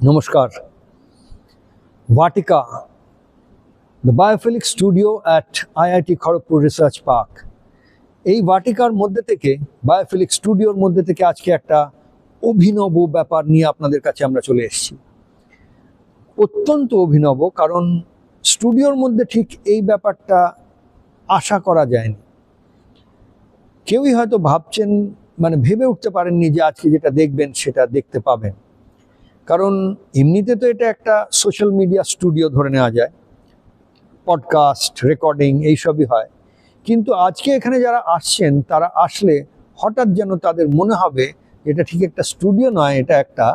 নমস্কার। Vatika, the biophilic studio at IIT Kharagpur Research Park. এই ভাটিকার মধ্যে থেকে বায়োফিলিক স্টুডিওর মধ্যে থেকে আজকে একটা অভিনব ব্যাপার নিয়ে আপনাদের কাছে আমরা চলে এসেছি। অত্যন্ত অভিনব, কারণ স্টুডিওর মধ্যে ঠিক এই ব্যাপারটা আশা করা যায়নি। কেউই হয়তো ভাবছেন, ভেবে উঠতে পারেননি যে আজকে যেটা দেখবেন সেটা দেখতে পাবেন। কারণ এমনিতে তো এটা একটা সোশ্যাল মিডিয়া স্টুডিও ধরে নেওয়া যায়, পডকাস্ট রেকর্ডিং এইসবই হয়। কিন্তু আজকে এখানে যারা আসছেন তারা আসলে হঠাৎ যেন তাদের মনে হবে এটা ঠিক একটা স্টুডিও নয়, এটা একটা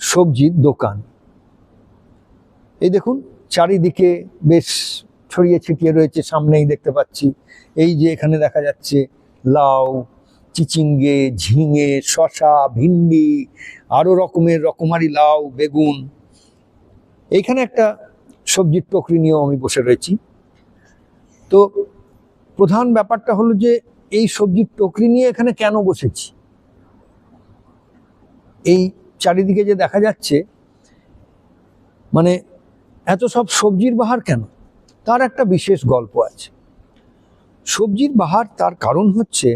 সবজির দোকান। এই দেখুন, চারিদিকে বেশ ছড়িয়ে ছিটিয়ে রয়েছে। সামনেই দেখতে পাচ্ছি এই যে এখানে দেখা যাচ্ছে লাউ, চিচিঙ্গে, ঝিঙে, শসা, ভিন্ডি, আরো রকমারি লাউ, বেগুন। এইখানে একটা সবজির টকরি নিয়েও আমি বসে রয়েছি। তো প্রধান ব্যাপারটা হলো যে এই সবজির টকরি নিয়ে এখানে কেন বসেছি। এই চারিদিকে যে দেখা যাচ্ছে, এত সব সবজির বাহার কেন, তার একটা বিশেষ গল্প আছে। সবজির বাহার তার কারণ হচ্ছে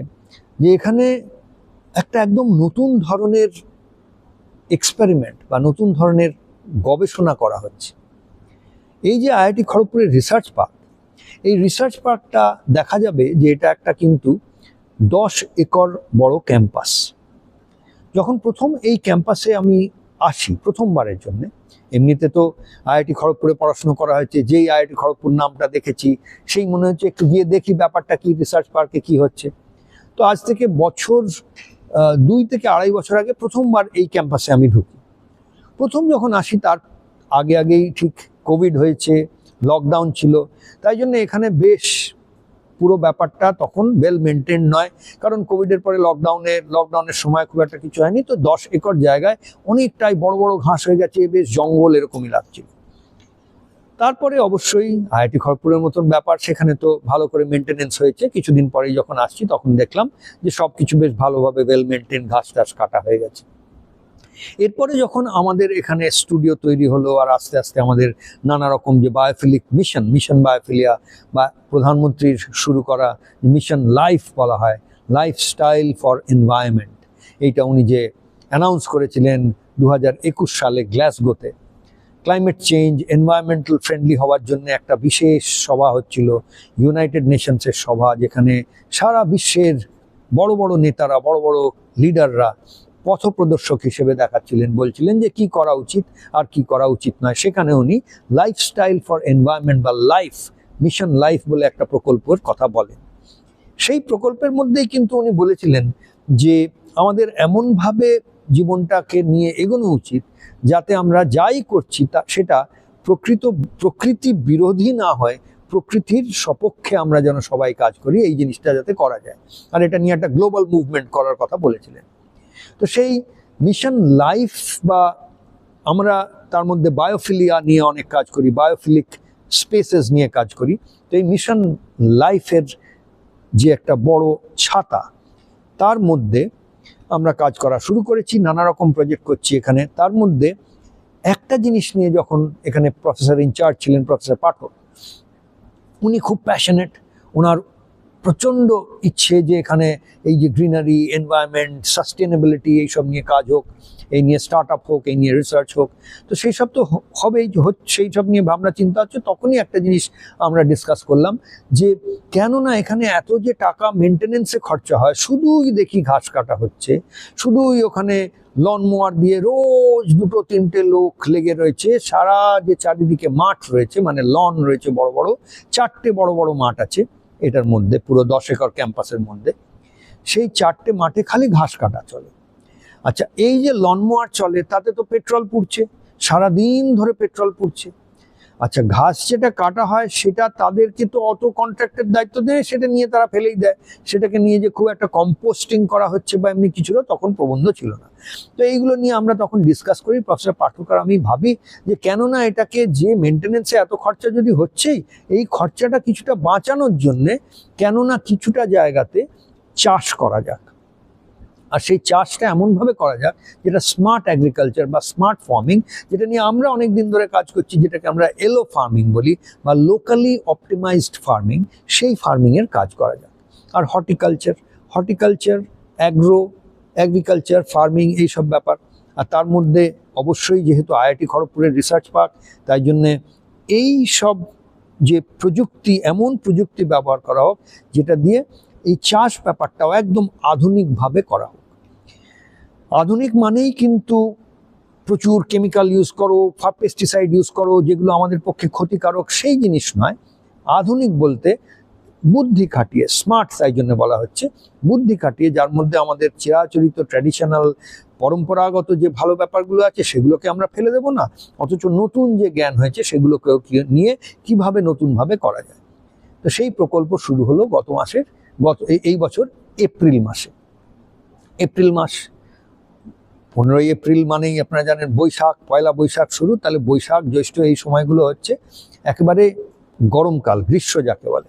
যে এখানে একটা একদম নতুন ধরনের এক্সপেরিমেন্ট বা নতুন ধরনের গবেষণা করা হচ্ছে। এই যে আইআইটি খড়গপুরের রিসার্চ পার্ক, এই রিসার্চ পার্কটা দেখা যাবে যে এটা একটা কিন্তু 10 একর বড় ক্যাম্পাস। যখন প্রথম এই ক্যাম্পাসে আমি আসি প্রথমবারের জন্য, এমনিতে তো আইআইটি খড়গপুরে পড়াশোনা করা হয়েছে, যেই আইআইটি খড়গপুর নামটা দেখেছি সেই মনে হচ্ছে একটু গিয়ে দেখি ব্যাপারটা কি, রিসার্চ পার্কে কি হচ্ছে। তো আজ থেকে বছর 2 থেকে 2.5 বছর আগে প্রথমবার এই ক্যাম্পাসে আমি ঢুকি। প্রথম যখন আসি তার আগেই ঠিক কোভিড হয়েছে, লকডাউন ছিল, তাই জন্য এখানে বেশ পুরো ব্যাপারটা তখন ওয়েল মেনটেন নয়। কারণ কোভিডের পরে লকডাউনের সময় খুব একটা কিছু হয়নি। তো 10 একর জায়গায় অনেকটাই বড় বড় ঘাস হয়ে গেছে, বেশ জঙ্গল এরকমই লাগছিল। তারপরে অবশ্যই আইআইটি খড়গপুরের মতন ব্যাপার, সেখানে তো ভালো করে মেনটেনেন্স হয়েছে। কিছুদিন পরেই যখন আসছি তখন দেখলাম যে সবকিছু বেশ ভালোভাবে ওয়েল মেনটেন, ঘাস টাস কাটা হয়ে গেছে। এরপরে যখন আমাদের এখানে স্টুডিও তৈরি হলো, আর আস্তে আস্তে আমাদের নানা রকম যে বায়োফিলিক মিশন বায়োফিলিয়া বা প্রধানমন্ত্রীর শুরু করা মিশন লাইফ বলা হয়, লাইফস্টাইল ফর এনভায়রনমেন্ট, এইটা উনি যে অ্যানাউন্স করেছিলেন 2021 সালে গ্লাসগোতে, ক্লাইমেট চেঞ্জ, এনভায়রনমেন্টাল ফ্রেন্ডলি হওয়ার জন্য একটা বিশেষ সভা হচ্ছিল, ইউনাইটেড নেশনসের সভা, যেখানে সারা বিশ্বের বড় বড় নেতারা, বড় বড় লিডাররা পথপ্রদর্শক হিসেবে দেখাচ্ছিলেন, বলছিলেন যে কি করা উচিত আর কি করা উচিত নয়। সেখানে উনি লাইফস্টাইল ফর এনভায়রনমেন্ট বা মিশন লাইফ বলে একটা প্রকল্পের কথা বলেন। সেই প্রকল্পের মধ্যেই কিন্তু উনি বলেছিলেন যে আমাদের এমনভাবে জীবনটাকে নিয়ে এগোনো উচিত যাতে আমরা যাই করছি সেটা প্রকৃতি বিরোধী না হয়, প্রকৃতির সপক্ষে আমরা যেন সবাই কাজ করি, এই জিনিসটা যাতে করা যায়। আর এটা নিয়ে একটা গ্লোবাল মুভমেন্ট করার কথা বলেছিলেন। তো সেই মিশন লাইফ বা আমরা তার মধ্যে বায়োফিলিয়া নিয়ে অনেক কাজ করি, বায়োফিলিক স্পেসেস নিয়ে কাজ করি। তো এই মিশন লাইফের যে একটা বড় ছাতা, তার মধ্যে আমরা কাজ করা শুরু করেছি, নানা রকম প্রজেক্ট করছি এখানে। তার মধ্যে একটা জিনিস নিয়ে যখন এখানে প্রফেসর ইনচার্জ ছিলেন প্রফেসর পাঠক, উনি খুব প্যাশনেট, ওনার প্রচণ্ড ইচ্ছে যে এখানে এই যে গ্রিনারি, এনভায়রনমেন্ট, সাস্টেনেবিলিটি, এইসব নিয়ে কাজ হোক, এই নিয়ে স্টার্ট আপ হোক, এই নিয়ে রিসার্চ হোক। তো সেই সব তো হবেই, সেই সব নিয়ে ভাবনা চিন্তা হচ্ছে। তখনই একটা জিনিস আমরা ডিসকাস করলাম যে কেননা এখানে এত যে টাকা মেনটেনেন্সে খরচা হয়, শুধুই দেখি ঘাস কাটা হচ্ছে, শুধুই ওখানে লন মোয়ার দিয়ে রোজ 2-3টে লোক লেগে রয়েছে। সারা যে চারিদিকে মাঠ রয়েছে, লন রয়েছে বড় বড়, 4টে বড় বড় মাঠ আছে এটার মধ্যে, পুরো 10 একর ক্যাম্পাসের মধ্যে। সেই 4টে মাঠে খালি ঘাস কাটা চলে। আচ্ছা, এই যে লন মোয়ার চলে তাতে তো পেট্রোল পুড়ছে, সারাদিন ধরে পেট্রোল পুড়ছে। আচ্ছা, ঘাস যেটা কাটা হয় সেটা তাদেরকে তো অত কন্ট্রাক্টের দায়িত্ব দেয়, সেটা নিয়ে তারা ফেলেই দেয়। সেটাকে নিয়ে যে খুব একটা কম্পোস্টিং করা হচ্ছে বা এমনি কিছু তখন প্রবন্ধ ছিল না। তো এইগুলো নিয়ে আমরা তখন ডিসকাস করি, প্রফেসর পাঠক আর আমি ভাবি যে কেননা এটাকে যে মেনটেনেন্সে এত খরচা যদি হচ্ছেই, এই খরচাটা কিছুটা বাঁচানোর জন্যে কেননা কিছুটা জায়গাতে চাষ করা যাক। আর সেই চাষটা এমনভাবে করা যাক যেটা স্মার্ট এগ্রিকালচার বা স্মার্ট ফার্মিং, যেটা নিয়ে আমরা অনেক দিন ধরে কাজ করছি, যেটাকে আমরা এলো ফার্মিং বলি বা লোকালি অপটিমাইজড ফার্মিং, সেই ফার্মিংয়ের কাজ করা যাক। আর হর্টিকালচার এগ্রিকালচার ফার্মিং এইসব ব্যাপার। আর তার মধ্যে অবশ্যই যেহেতু আইআইটি খড়গপুরের রিসার্চ পার্ক, তাই জন্যে এই সব যে প্রযুক্তি, এমন প্রযুক্তি ব্যবহার করা হোক যেটা দিয়ে এই চাষ ব্যাপারটাও একদম আধুনিকভাবে করা হোক। আধুনিক মানেই কিন্তু প্রচুর কেমিক্যাল ইউজ করো, পেস্টিসাইড ইউজ করো, যেগুলো আমাদের পক্ষে ক্ষতিকারক, সেই জিনিস নয়। আধুনিক বলতে বুদ্ধি খাটিয়ে, স্মার্ট, তাই জন্য বলা হচ্ছে বুদ্ধি খাটিয়ে, যার মধ্যে আমাদের চিরাচরিত ট্র্যাডিশনাল পরম্পরাগত যে ভালো ব্যাপারগুলো আছে সেগুলোকে আমরা ফেলে দেব না, অথচ নতুন যে জ্ঞান হয়েছে সেগুলোকেও নিয়ে কিভাবে নতুনভাবে করা যায়। তো সেই প্রকল্প শুরু হলো এই বছর এপ্রিল মাসে। এপ্রিল মাস, 15ই এপ্রিল মানেই আপনারা জানেন বৈশাখ, পয়লা বৈশাখ শুরু। তাহলে বৈশাখ জ্যৈষ্ঠ এই সময়গুলো হচ্ছে একেবারে গরমকাল, গ্রীষ্ম যাকে বলে।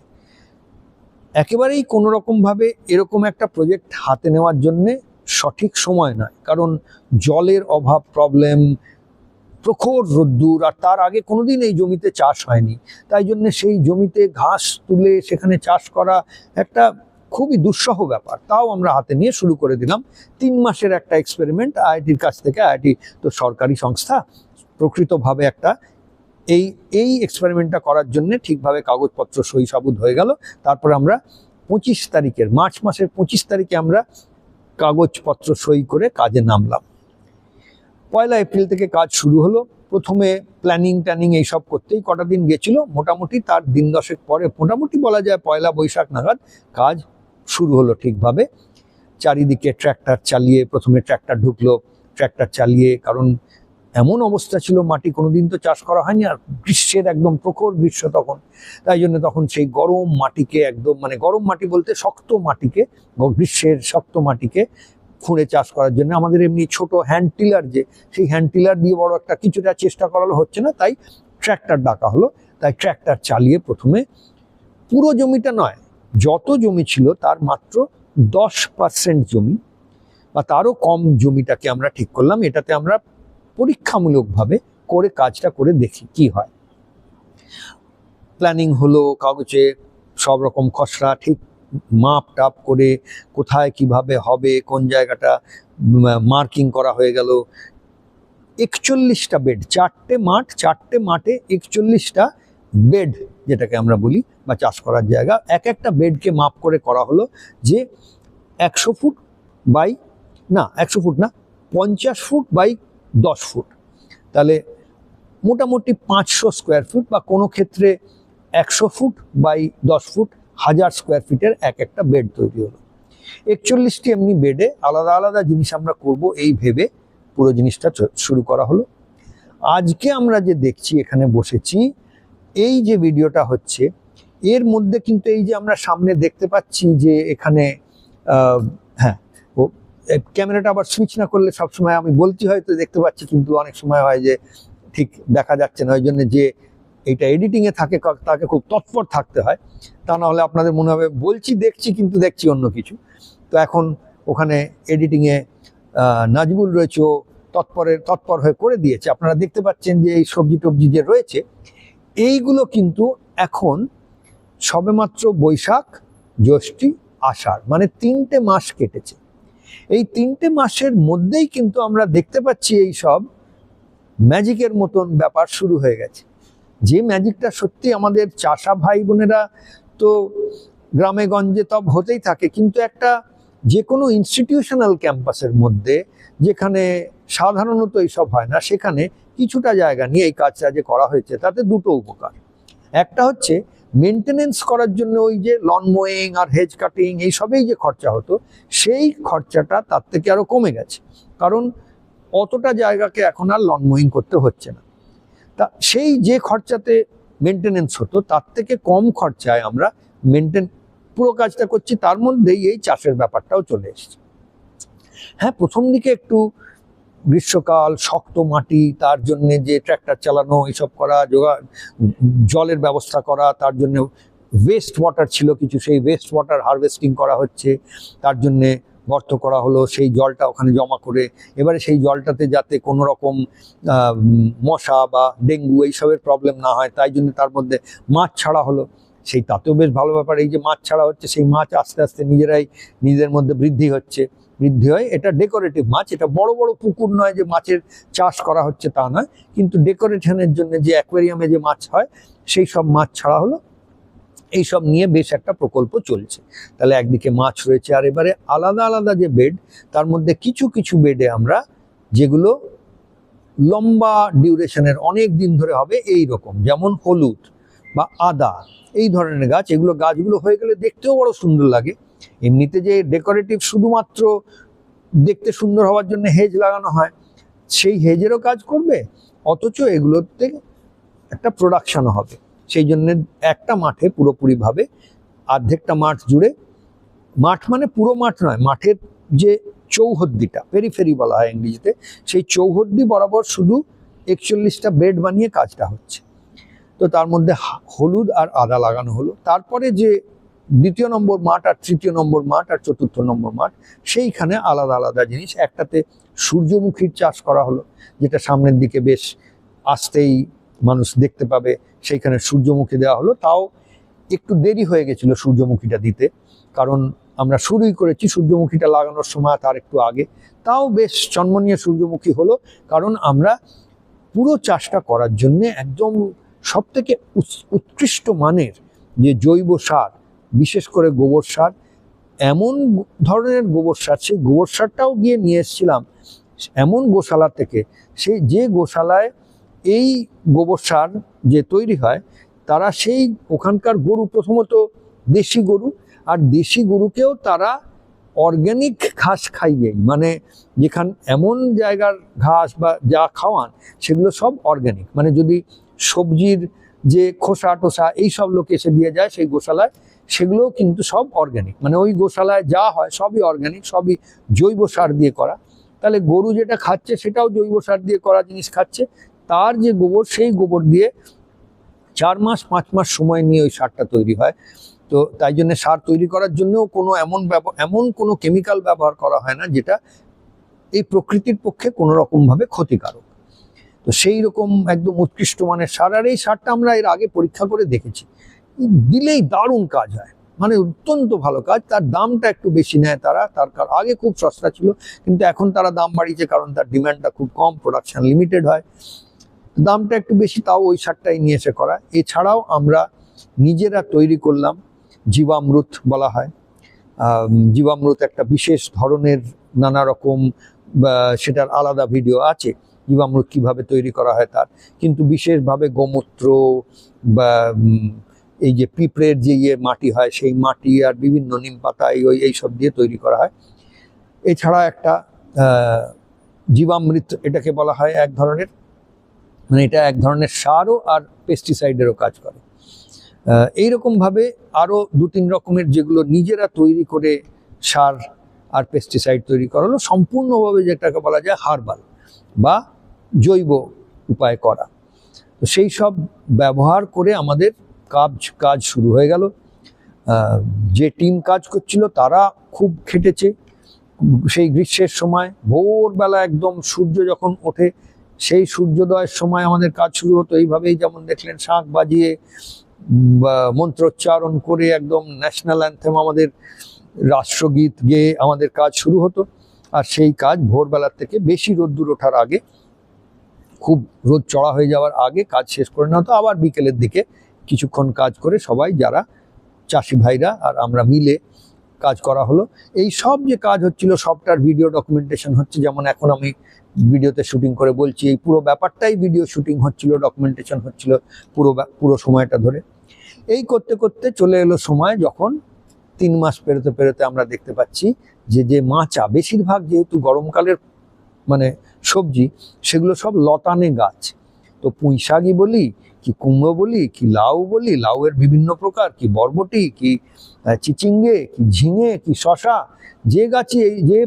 একেবারেই কোনো রকমভাবে এরকম একটা প্রজেক্ট হাতে নেওয়ার জন্যে সঠিক সময় নয়, কারণ জলের অভাব, প্রবলেম, প্রখর রোদ্দুর, আর তার আগে কোনোদিন এই জমিতে চাষ হয়নি। তাই জন্য সেই জমিতে ঘাস তুলে সেখানে চাষ করা একটা খুবই দুঃসহ ব্যাপার। তাও আমরা হাতে নিয়ে শুরু করে দিলাম 3 মাসের একটা এক্সপেরিমেন্ট আইআইটির কাছ থেকে। আইআইটি তো সরকারি সংস্থা, প্রকৃতভাবে একটা এই এক্সপেরিমেন্টটা করার জন্য ঠিকভাবে কাগজপত্র সই সাবুত হয়ে গেল। তারপর আমরা 25 তারিখের, মার্চ মাসের 25 তারিখে আমরা কাগজপত্র সই করে কাজে নামলাম। 1 এপ্রিল থেকে কাজ শুরু হলো। প্রথমে প্ল্যানিং এইসব করতেই কটা দিন গেছিল। মোটামুটি তার দিন 10 পরে, মোটামুটি বলা যায় পয়লা বৈশাখ নাগাদ কাজ শুরু হলো ঠিকভাবে। চারিদিকে ট্র্যাক্টর চালিয়ে, প্রথমে ট্র্যাক্টর ঢুকলো, ট্র্যাক্টর চালিয়ে, কারণ এমন অবস্থা ছিল মাটি কোনোদিন তো চাষ করা হয়নি, আর গ্রীষ্মের একদম প্রখর গ্রীষ্ম তখন। তাই জন্য তখন সেই গরম মাটিকে একদম, মানে গরম মাটি বলতে শক্ত মাটিকে, গ্রীষ্মের শক্ত মাটিকে খুঁড়ে চাষ করার জন্য আমাদের এমনি ছোট হ্যান্ড টিলার, যে সেই হ্যান্ড টিলার দিয়ে বড় একটা কিছুটা চেষ্টা করালো, হচ্ছে না, তাই ট্র্যাক্টর ডাকা হলো। তাই ট্র্যাক্টর চালিয়ে প্রথমে পুরো জমিটা নয়, যত জমি ছিল তার মাত্র 10% জমি বা তারও কম জমিটাকে আমরা ঠিক করলাম। এটাতে আমরা পরীক্ষামূলকভাবে করে কাজটা করে দেখি কি হয়। প্ল্যানিং হলো, কাগজে সব রকম খসড়া ঠিক মাপ টাপ করে কোথায় কিভাবে হবে, কোন জায়গাটা মার্কিং করা হয়ে গেল। 41টা বেড, 4টে মাঠে 41টা বেড যেটাকে আমরা বলি, বা চাষ করার জায়গা। একটা বেডকে মাপ করে করা হলো যে 100 ফুট বাই, না 100 ফুট না, 50 ফুট বাই 10 ফুট, তাহলে মোটামুটি 500 স্কোয়ার ফিট, বা কোনো ক্ষেত্রে 100 ফুট বাই 10 ফুট, 1000 স্কোয়ার ফিটের একটা বেড তৈরি হলো। 41টি এমনি বেডে আলাদা আলাদা জিনিস আমরা করব এই ভেবে পুরো জিনিসটা শুরু করা হলো। আজকে আমরা যে দেখছি, এখানে বসেছি, এই যে ভিডিওটা হচ্ছে, এর মধ্যে কিন্তু এই যে আমরা সামনে দেখতে পাচ্ছি যে এখানে হ্যাঁ, ক্যামেরাটা আবার সুইচ না করলে সবসময় আমি বলছি হয়তো দেখতে পাচ্ছি, কিন্তু অনেক সময় হয় যে ঠিক দেখা যাচ্ছে না। ওই জন্য যে এটা এডিটিংয়ে থাকে তাকে খুব তৎপর থাকতে হয়, তা না হলে আপনাদের মনে হবে বলছি দেখছি কিন্তু দেখছি অন্য কিছু। তো এখন ওখানে এডিটিংয়ে নাজবুল রয়েছে, ও তৎপর হয়ে করে দিয়েছে। আপনারা দেখতে পাচ্ছেন যে এই সবজি টবজি যে রয়েছে, এইগুলো কিন্তু এখন সবেমাত্র বৈশাখ, জ্যৈষ্ঠ, আষাঢ়, মানে 3টে মাস কেটেছে। এই 3টে মাসের মধ্যেই কিন্তু আমরা দেখতে পাচ্ছি এই সব ম্যাজিকের মতন ব্যাপার শুরু হয়ে গেছে। যে ম্যাজিকটা সত্যি আমাদের চাষা ভাই বোনেরা তো গ্রামে গঞ্জে তব হতেই থাকে, কিন্তু একটা যে কোনো ইনস্টিটিউশনাল ক্যাম্পাসের মধ্যে, যেখানে সাধারণত এইসব হয় না, সেখানে কিছুটা জায়গা নিয়ে এই কাজটা যে করা হয়েছে, তাতে দুটো উপকার। একটা হচ্ছে মেনটেনেন্স করার জন্য ওই যে লন মোয়িং আর হেজ কাটিং এইসবেই যে খরচা হতো, সেই খরচাটা তার থেকে আরো কমে গেছে, কারণ অতটা জায়গাকে এখন আর লন মোয়িং করতে হচ্ছে না। তা সেই যে খরচাতে মেনটেনেন্স হতো, তার থেকে কম খরচায় আমরা পুরো কাজটা করছি। তার মধ্যেই এই চাষের ব্যাপারটাও চলে এসেছে। হ্যাঁ, প্রথম দিকে একটু গ্রীষ্মকাল, শক্ত মাটি, তার জন্য যে ট্র্যাক্টর চালানো, এইসব করা, জলের ব্যবস্থা করা, তার জন্য ওয়েস্ট ওয়াটার ছিল কিছু, সেই ওয়েস্ট ওয়াটার হারভেস্টিং করা হচ্ছে, তার জন্যে গর্ত করা হলো, সেই জলটা ওখানে জমা করে এবারে সেই জলটাতে যাতে কোনো রকম মশা বা ডেঙ্গু এইসবের প্রবলেম না হয় তাই জন্য তার মধ্যে মাছ ছাড়া হলো। সেই তাতেও বেশ ভালো ব্যাপার, এই যে মাছ ছাড়া হচ্ছে সেই মাছ আস্তে আস্তে নিজেরাই নিজেদের মধ্যে বৃদ্ধি হয়। এটা ডেকোরেটিভ মাছ, এটা বড় বড় পুকুর নয় যে মাছের চাষ করা হচ্ছে তা নয়, কিন্তু ডেকোরেশনের জন্য যে অ্যাকোয়ারিয়ামে যে মাছ হয় সেই সব মাছ ছাড়া হলো। এইসব নিয়ে বেশ একটা প্রকল্প চলছে। তাহলে একদিকে মাছ রয়েছে, আর এবারে আলাদা আলাদা যে বেড তার মধ্যে কিছু কিছু বেডে আমরা যেগুলো লম্বা ডিউরেশনের অনেক দিন ধরে হবে এই রকম, যেমন হলুদ বা আদা এই ধরনের গাছ, গাছগুলো হয়ে গেলে দেখতেও বড় সুন্দর লাগে। এমনিতে যে ডেকোরেটিভ শুধুমাত্র দেখতে সুন্দর হওয়ার জন্য হেজ লাগানো হয়, সেই হেজেরও কাজ করবে, অথচ এগুলোতে একটা প্রোডাকশনও হবে। সেই জন্য একটা মাঠে পুরোপুরিভাবে অর্ধেকটা মাঠ জুড়ে, মাঠ মানে পুরো মাঠ নয়, মাঠের যে চৌহদ্দিটা, পেরিফেরি বলা হয় ইংরেজিতে, সেই চৌহদ্দি বরাবর শুধু 41টা বেড বানিয়ে কাজটা হচ্ছে। তো তার মধ্যে হলুদ আর আদা লাগানো হলো। তারপরে যে 2 নম্বর মাঠ আর 3 নম্বর মাঠ আর 4 নম্বর মাঠ, সেইখানে আলাদা আলাদা জিনিস। একটাতে সূর্যমুখীর চাষ করা হলো, যেটা সামনের দিকে বেশ আসতেই মানুষ দেখতে পাবে, সেইখানে সূর্যমুখী দেওয়া হলো। তাও একটু দেরি হয়ে গেছিল সূর্যমুখীটা দিতে, কারণ আমরা শুরুই করেছি সূর্যমুখীটা লাগানোর সময় তার একটু আগে। তাও বেশ চন্মনীয় সূর্যমুখী হলো, কারণ আমরা পুরো চাষটা করার জন্য একদম সবথেকে উৎকৃষ্ট মানের যে জৈব সার, বিশেষ করে গোবর সার, এমন ধরনের গোবর সার, সেই গোবর সারটাও গিয়ে নিয়ে এসেছিলাম এমন গোশালা থেকে, যে গোশালায় এই গোবর সার যে তৈরি হয় তারা সেই ওখানকার গরু, প্রথমত দেশি গরু, আর দেশি গরুকেও তারা অর্গ্যানিক ঘাস খাইয়েই, মানে যেখান এমন জায়গার ঘাস বা যা খাওয়ান সেগুলো সব অর্গ্যানিক। মানে যদি সবজির যে খোসা টোসা এইসব লোক এসে দিয়ে যায় সেই গোশালায়, সেগুলোও কিন্তু সব অর্গ্যানিক। মানে ওই গোশালায় যা হয় সবই অর্গ্যানিক, সবই জৈব সার দিয়ে করা। তাহলে গরু যেটা খাচ্ছে সেটাও জৈব সার দিয়ে করা জিনিস খাচ্ছে। তার যে গোবর, সেই গোবর দিয়ে 4 মাস 5 মাস সময় নিয়ে ওই সারটা তৈরি হয়। তো তাই জন্য সার তৈরি করার জন্যও কোনো এমন কোনো কেমিক্যাল ব্যবহার করা হয় না যেটা এই প্রকৃতির পক্ষে কোনো রকমভাবে ক্ষতিকারক। তো সেই রকম একদম উৎকৃষ্ট মানের সার, আর এই সারটা আমরা এর আগে পরীক্ষা করে দেখেছি, দিলেই দারুণ কাজ হয়, মানে অত্যন্ত ভালো কাজ। তার দামটা একটু বেশি নেয় তারা, আগে খুব সস্তা ছিল, কিন্তু এখন তারা দাম বাড়িয়েছে কারণ তার ডিমান্ডটা খুব কম, প্রোডাকশন লিমিটেড হয়, দামটা একটু বেশি। তাও ওই সারটাই নিয়ে এসে করা। এছাড়াও আমরা নিজেরা তৈরি করলাম জীবামৃত বলা হয়। জীবামৃত একটা বিশেষ ধরনের, নানা রকম সেটার আলাদা ভিডিও আছে জীবামৃত কিভাবে তৈরি করা হয় তার, কিন্তু বিশেষভাবে গোমূত্র বা এই যে পিঁপড়ের যে মাটি হয় সেই মাটি আর বিভিন্ন নিম পাতা এইসব দিয়ে তৈরি করা হয়। এছাড়া একটা জীবামৃত, এটাকে বলা হয় এক ধরনের, মানে এটা এক ধরনের সারও আর পেস্টিসাইডেরও কাজ করে। এইরকমভাবে আরও 2-3 রকমের যেগুলো নিজেরা তৈরি করে সার আর পেস্টিসাইড তৈরি করা হলো, সম্পূর্ণভাবে যেটাকে বলা যায় হার্বাল বা জৈব উপায় করা। তো সেই সব ব্যবহার করে আমাদের কাজ শুরু হয়ে গেল। যে টিম কাজ করছিল তারা খুব খেটেছে। সেই গ্রীষ্মের সময় ভোরবেলা একদম সূর্য যখন ওঠে, সেই সূর্যোদয়ের সময় আমাদের কাজ শুরু হতো। এইভাবেই যেমন দেখলেন শাঁখ বাজিয়ে মন্ত্রোচ্চারণ করে একদম ন্যাশনাল অ্যান্থেম, আমাদের রাষ্ট্রগীত গেয়ে আমাদের কাজ শুরু হতো। আর সেই কাজ ভোরবেলার থেকে বেশি রোদ্দুর ওঠার আগে, খুব রোদ চড়া হয়ে যাওয়ার আগে কাজ শেষ করে নেওয়া হতো। আবার বিকেলের দিকে কিছুক্ষণ কাজ করে সবাই, যারা চাষি ভাইরা আর আমরা মিলে কাজ করা হলো। এই সব যে কাজ হচ্ছিল সবটার ভিডিও ডকুমেন্টেশন হচ্ছে। যেমন এখন আমি ভিডিওতে শুটিং করে বলছি, এই পুরো ব্যাপারটাই ভিডিও শুটিং হচ্ছিল, ডকুমেন্টেশন হচ্ছিল পুরো সময়টা ধরে। এই করতে করতে চলে এলো সময় যখন 3 মাস পেরোতে পেরোতে আমরা দেখতে পাচ্ছি যে মাচা, বেশিরভাগ যেহেতু গরমকালের মানে সবজি, সেগুলো সব লতানে গাছ। তো পুঁই শাকই বলি, কি কুমড়ো বলি, কি লাউ বলি, লাউয়ের বিভিন্ন প্রকার, কি বরবটি, কি চিচিঙ্গে, কি ঝিঙে, কি শশা, যে গাছই যে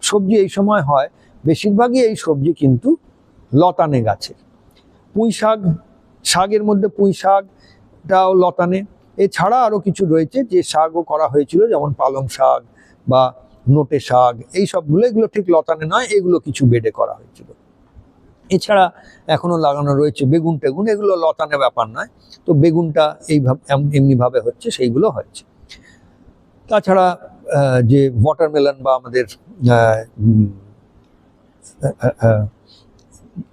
সবজি এই সময় হয়, বেশিরভাগই এই সবজি কিন্তু লতানে গাছের। পুঁই শাকের মধ্যে পুঁই শাকটাও লতানে। এছাড়া আরও কিছু রয়েছে যে শাকও করা হয়েছিল, যেমন পালং শাক বা নোটে শাক, এই সবগুলো, এগুলো ঠিক লতানে নয়, এগুলো কিছু বেডে করা হয়েছিল। এছাড়া এখনো লাগানো রয়েছে বেগুন টেগুন, এগুলো লতানে ব্যাপার নয়, তো বেগুনটা এইভাবে এমনিভাবে হচ্ছে, সেইগুলো হচ্ছে। তাছাড়া যে ওয়াটারমেলন বা আমাদের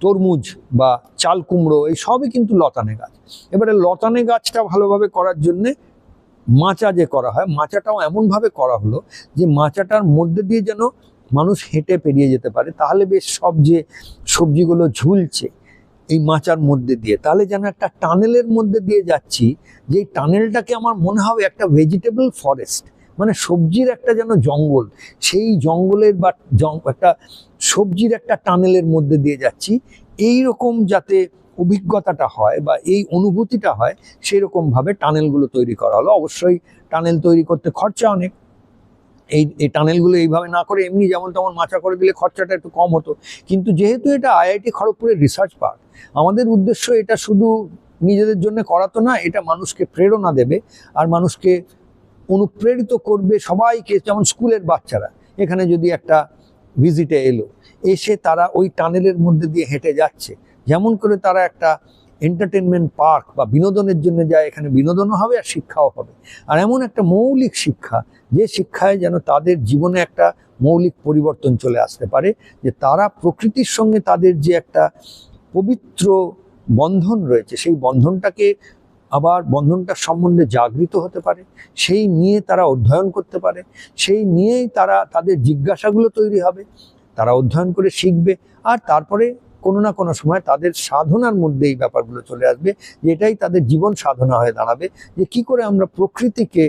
তরমুজ বা চাল কুমড়ো, এই সবই কিন্তু লতানে গাছ। এবারে লতানে গাছটা ভালোভাবে করার জন্যে মাচা যে করা হয়, মাচাটাও এমনভাবে করা হলো যে মাচাটার মধ্যে দিয়ে যেন মানুষ হেঁটে পেরিয়ে যেতে পারে, তাহলে বেশ সব যে সবজিগুলো ঝুলছে এই মাচার মধ্যে দিয়ে, তাহলে যেন একটা টানেলের মধ্যে দিয়ে যাচ্ছি, যে টানেলটাকে আমার মনে হবে একটা ভেজিটেবল ফরেস্ট, মানে সবজির একটা যেন জঙ্গল, সেই জঙ্গলের বা একটা সবজির একটা টানেলের মধ্যে দিয়ে যাচ্ছি, এই রকম যাতে অভিজ্ঞতাটা হয় বা এই অনুভূতিটা হয়, সেই রকমভাবে টানেলগুলো তৈরি করা হলো। অবশ্যই টানেল তৈরি করতে খরচা অনেক, এই টানেলগুলো এইভাবে না করে এমনি যেমন তেমন মাচা করে দিলে খরচাটা একটু কম হতো। কিন্তু যেহেতু এটা আইআইটি খড়গপুরের রিসার্চ পার্ক, আমাদের উদ্দেশ্য এটা শুধু নিজেদের জন্য করা তো না, এটা মানুষকে প্রেরণা দেবে আর মানুষকে অনুপ্রেরিত করবে সবাইকে। যেমন স্কুলের বাচ্চারা এখানে যদি একটা ভিজিটে এলো, এসে তারা ওই টানেলের মধ্যে দিয়ে হেঁটে যাচ্ছে, যেমন করে তারা একটা এন্টারটেনমেন্ট পার্ক বা বিনোদনের জন্য যায়, এখানে বিনোদনও হবে আর শিক্ষাও হবে। আর এমন একটা মৌলিক শিক্ষা, যে শিক্ষায় যেন তাদের জীবনে একটা মৌলিক পরিবর্তন চলে আসতে পারে, যে তারা প্রকৃতির সঙ্গে তাদের যে একটা পবিত্র বন্ধন রয়েছে, সেই বন্ধনটাকে আবার বন্ধনটার সম্বন্ধে জাগৃত হতে পারে, সেই নিয়ে তারা অধ্যয়ন করতে পারে, সেই নিয়েই তারা তাদের জিজ্ঞাসাগুলো তৈরি হবে, তারা অধ্যয়ন করে শিখবে, আর তারপরে কোনো না কোনো সময় তাদের সাধনার মধ্যে এই ব্যাপারগুলো চলে আসবে, যে এটাই তাদের জীবন সাধনা হয়ে দাঁড়াবে, যে কি করে আমরা প্রকৃতিকে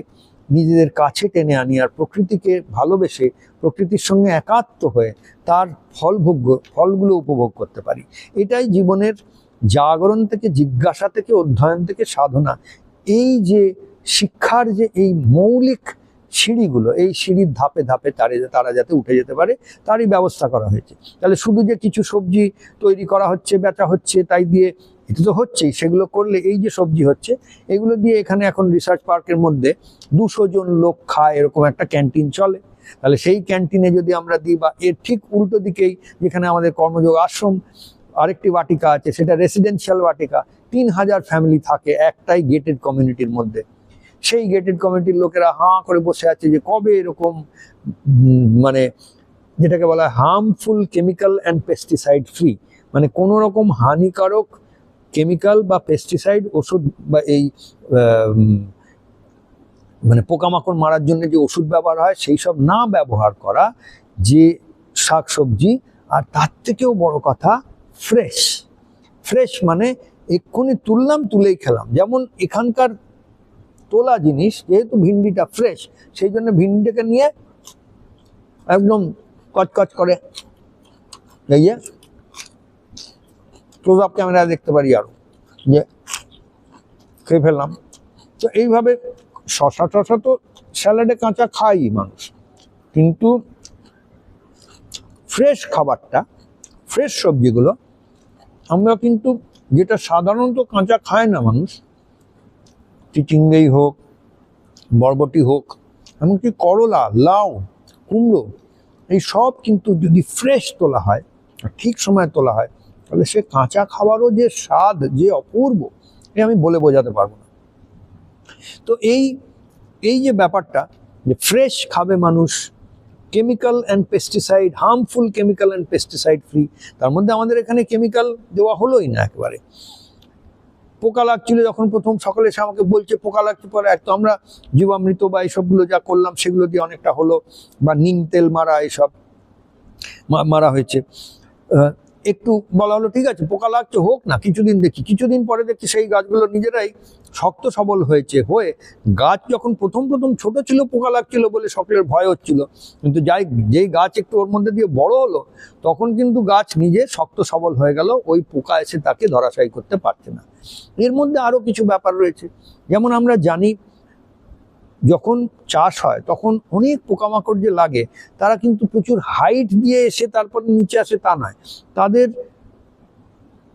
নিজেদের কাছে টেনে আনি আর প্রকৃতিকে ভালোবেসে প্রকৃতির সঙ্গে একাত্ম হয়ে তার ফলগুলো উপভোগ করতে পারি। এটাই জীবনের জাগরণ থেকে, জিজ্ঞাসা থেকে, অধ্যয়ন থেকে সাধনা, এই যে শিক্ষার যে এই মৌলিক সিঁড়িগুলো, এই সিঁড়ির ধাপে ধাপে তারা যাতে উঠে যেতে পারে, তারই ব্যবস্থা করা হয়েছে। তাহলে শুধু যে কিছু সবজি তৈরি করা হচ্ছে, বেচা হচ্ছে, তাই দিয়ে এটা তো হচ্ছেই, সেগুলো করলে এই যে সবজি হচ্ছে, এগুলো দিয়ে এখানে এখন রিসার্চ পার্কের মধ্যে 200 জন লোক খায়, এরকম একটা ক্যান্টিন চলে। তাহলে সেই ক্যান্টিনে যদি আমরা দিই, বা এর ঠিক উল্টো দিকেই যেখানে আমাদের কর্মযোগ আশ্রম আরেকটি বাটিকা আছে, সেটা রেসিডেন্সিয়াল বাটিকা, 3000 ফ্যামিলি থাকে একটাই গেটেড কমিউনিটির মধ্যে। সেই গেটেড কমিউনিটির লোকেরা হাঁ করে বসে আছে যে কবে এরকম মানে যেটাকে বলা হয় harmful chemical and pesticide free, মানে কোনো রকম হানিকারক কেমিক্যাল বা পেস্টিসাইড ওষুধ বা এই মানে পোকামাকড় মারার জন্য যে ওষুধ ব্যবহার হয়, সেই সব না ব্যবহার করা যে শাকসবজি, আর তার থেকেও বড় কথা ফ্রেশ। ফ্রেশ মানে এক্ষুনি তুললাম, তুলেই খেলাম। যেমন এখানকার তোলা জিনিস, যেহেতু ভিন্ডিটা ফ্রেশ, সেই জন্য ভিন্ডিটাকে নিয়ে একদম কচকচ করে এই যে ক্লোজ আপ ক্যামেরায় দেখতে পারি আরো, যে খেয়ে ফেললাম। তো এইভাবে শশা টশা তো স্যালাডে কাঁচা খাই মানুষ, কিন্তু ফ্রেশ খাবারটা, ফ্রেশ সবজিগুলো আমরা কিন্তু, যেটা সাধারণত কাঁচা খায় না মানুষ, চিচিঙ্গেই হোক, বরবটি হোক, এমনকি করলা, লাউ, কুমড়ো, এই সব কিন্তু যদি ফ্রেশ তোলা হয়, ঠিক সময় তোলা হয়, তাহলে সে কাঁচা খাবারও যে স্বাদ, যে অপূর্ব, এ আমি বলে বোঝাতে পারবো না। তো এই যে ব্যাপারটা, যে ফ্রেশ খাবে মানুষ, chemical and pesticide, harmful chemical and pesticide free, তার মধ্যে আমাদের এখানে কেমিক্যাল দেওয়া হলোই না একেবারে। পোকা লাগছিল যখন প্রথম, সকলে এসে আমাকে বলছে পোকা লাগছে, পরে একটু আমরা জীবামৃত বা এইসবগুলো যা করলাম সেগুলো দিয়ে অনেকটা হলো, বা নিম তেল মারা, এইসব মারা হয়েছে। একটু বলা হলো ঠিক আছে পোকা লাগছে, হোক না কিছুদিন দেখি, কিছুদিন পরে দেখছি সেই গাছগুলো নিজেরাই শক্ত সবল হয়েছে, হয়ে গাছ যখন প্রথম ছোট ছিল, পোকা লাগছিল বলে সকলের ভয় হচ্ছিল, কিন্তু যেই গাছ একটু ওর মধ্যে দিয়ে বড় হলো, তখন কিন্তু গাছ নিজে শক্ত সবল হয়ে গেল, ওই পোকা এসে তাকে ধরাশায়ী করতে পারছে না। এর মধ্যে আরো কিছু ব্যাপার রয়েছে, যেমন আমরা জানি যখন চাষ হয় তখন অনেক পোকামাকড় যে লাগে, তারা কিন্তু প্রচুর হাইট দিয়ে এসে তারপর নিচে আসে তা নয়, তাদের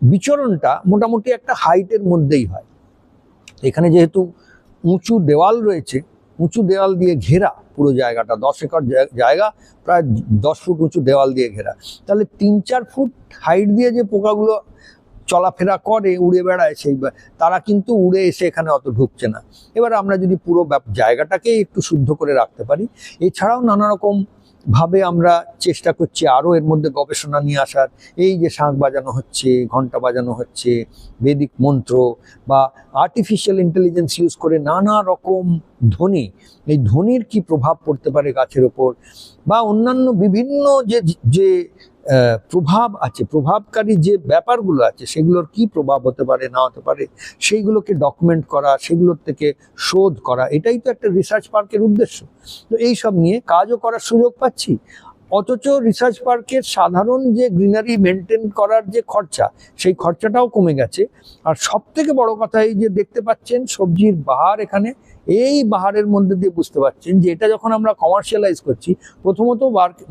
বিচরণটা মোটামুটি একটা হাইটের মধ্যেই হয়। এখানে যেহেতু উঁচু দেওয়াল রয়েছে, উঁচু দেওয়াল দিয়ে ঘেরা, পুরো জায়গাটা 10 একর জায়গা, প্রায় 10 ফুট উঁচু দেওয়াল দিয়ে ঘেরা। তাহলে 3-4 ফুট হাইট দিয়ে যে পোকাগুলো চলাফেরা করে, উড়ে বেড়ায়, তারা কিন্তু উড়ে এসে এখানে অত ঢুকছে না। এবার আমরা যদি পুরো জায়গাটাকে একটু শুদ্ধ করে রাখতে পারি, এছাড়াও নানা রকম ভাবে আমরা চেষ্টা করছি আরও এর মধ্যে গবেষণা নিয়ে আসার। এই যে শাঁখ বাজানো হচ্ছে, ঘন্টা বাজানো হচ্ছে, বৈদিক মন্ত্র বা আর্টিফিশিয়াল ইন্টেলিজেন্স ইউজ করে নানা রকম ধ্বনি, এই ধ্বনির কি প্রভাব পড়তে পারে গাছের ওপর, বা অন্যান্য বিভিন্ন যে যে প্রভাব আছে, প্রভাবকারী যে ব্যাপারগুলো আছে, সেগুলোর কি প্রভাব হতে পারে না হতে পারে, সেইগুলোকে ডকুমেন্ট করা, সেগুলোর থেকে শোধ করা, এটাই তো একটা রিসার্চ পার্কের উদ্দেশ্য। তো এই সব নিয়ে কাজও করার সুযোগ পাচ্ছি, অথচ রিসার্চ পার্কের সাধারণ যে গ্রিনারি মেনটেন করার যে খরচা, সেই খরচাটাও কমে গেছে। আর সব থেকে বড় কথা এই যে দেখতে পাচ্ছেন সবজির বাহার, এখানে এই বাহারের মধ্যে দিয়ে বুঝতে পারছেন যে এটা যখন আমরা কমার্শিয়ালাইজ করছি, প্রথমত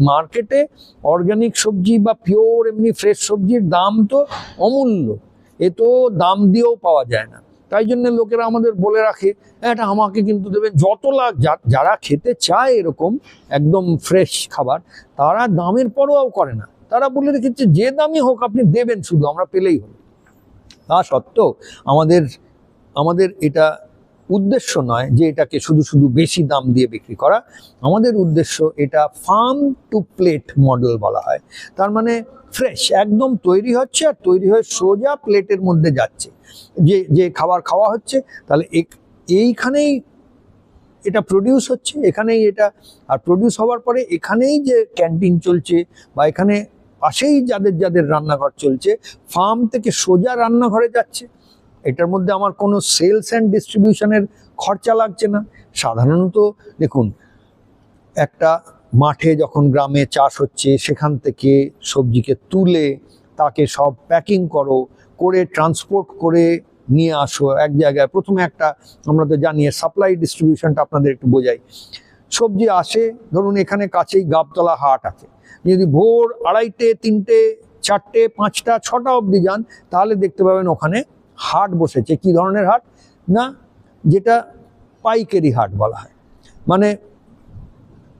মার্কেটে অর্গানিক সবজি বা পিওর এমনি ফ্রেশ সবজির দাম তো অমূল্য, এ তো দাম দিয়েও পাওয়া যায় না। তাই জন্য লোকেরা আমাদের বলে রাখে, এটা আমাকে কিন্তু দেবেন যত লাখ। যারা খেতে চায় এরকম একদম ফ্রেশ খাবার, তারা দামের পরোয়াও করে না, তারা বলে রেখেছে যে দামই হোক আপনি দেবেন, শুধু আমরা পেলেই হলো। তা সত্ত্বেও আমাদের এটা উদ্দেশ্য নয় যে এটাকে শুধু শুধু বেশি দাম দিয়ে বিক্রি করা। আমাদের উদ্দেশ্য, এটা ফার্ম টু প্লেট মডেল বলা হয়। তার মানে ফ্রেশ একদম তৈরি হচ্ছে আর তৈরি হয়ে সোজা প্লেটের মধ্যে যাচ্ছে, যে যে খাবার খাওয়া হচ্ছে, তাহলে এইখানেই এটা প্রডিউস হচ্ছে, এখানেই এটা, আর প্রডিউস হওয়ার পরে এখানেই যে ক্যান্টিন চলছে বা এখানে পাশেই যাদের যাদের রান্নাঘর চলছে, ফার্ম থেকে সোজা রান্নাঘরে যাচ্ছে। এটার মধ্যে আমার কোনো সেলস অ্যান্ড ডিস্ট্রিবিউশনের খরচা লাগছে না। সাধারণত দেখুন, একটা মাঠে যখন গ্রামে চাষ হচ্ছে, সেখান থেকে সবজিকে তুলে তাকে সব প্যাকিং করে ট্রান্সপোর্ট করে নিয়ে আসো এক জায়গায়। প্রথমে একটা, আমরা তো জানি সাপ্লাই ডিস্ট্রিবিউশনটা আপনাদের একটু বোঝাই। সবজি আসে, ধরুন এখানে কাছেই গাবতলা হাট আছে, যদি ভোর 2:30, 3টে, 4টে, 5টা, 6টা অবধি যান, তাহলে দেখতে পাবেন ওখানে হাট বসেছে। কি ধরনের হাট না, যেটা পাইকারি হাট বলা হয়। মানে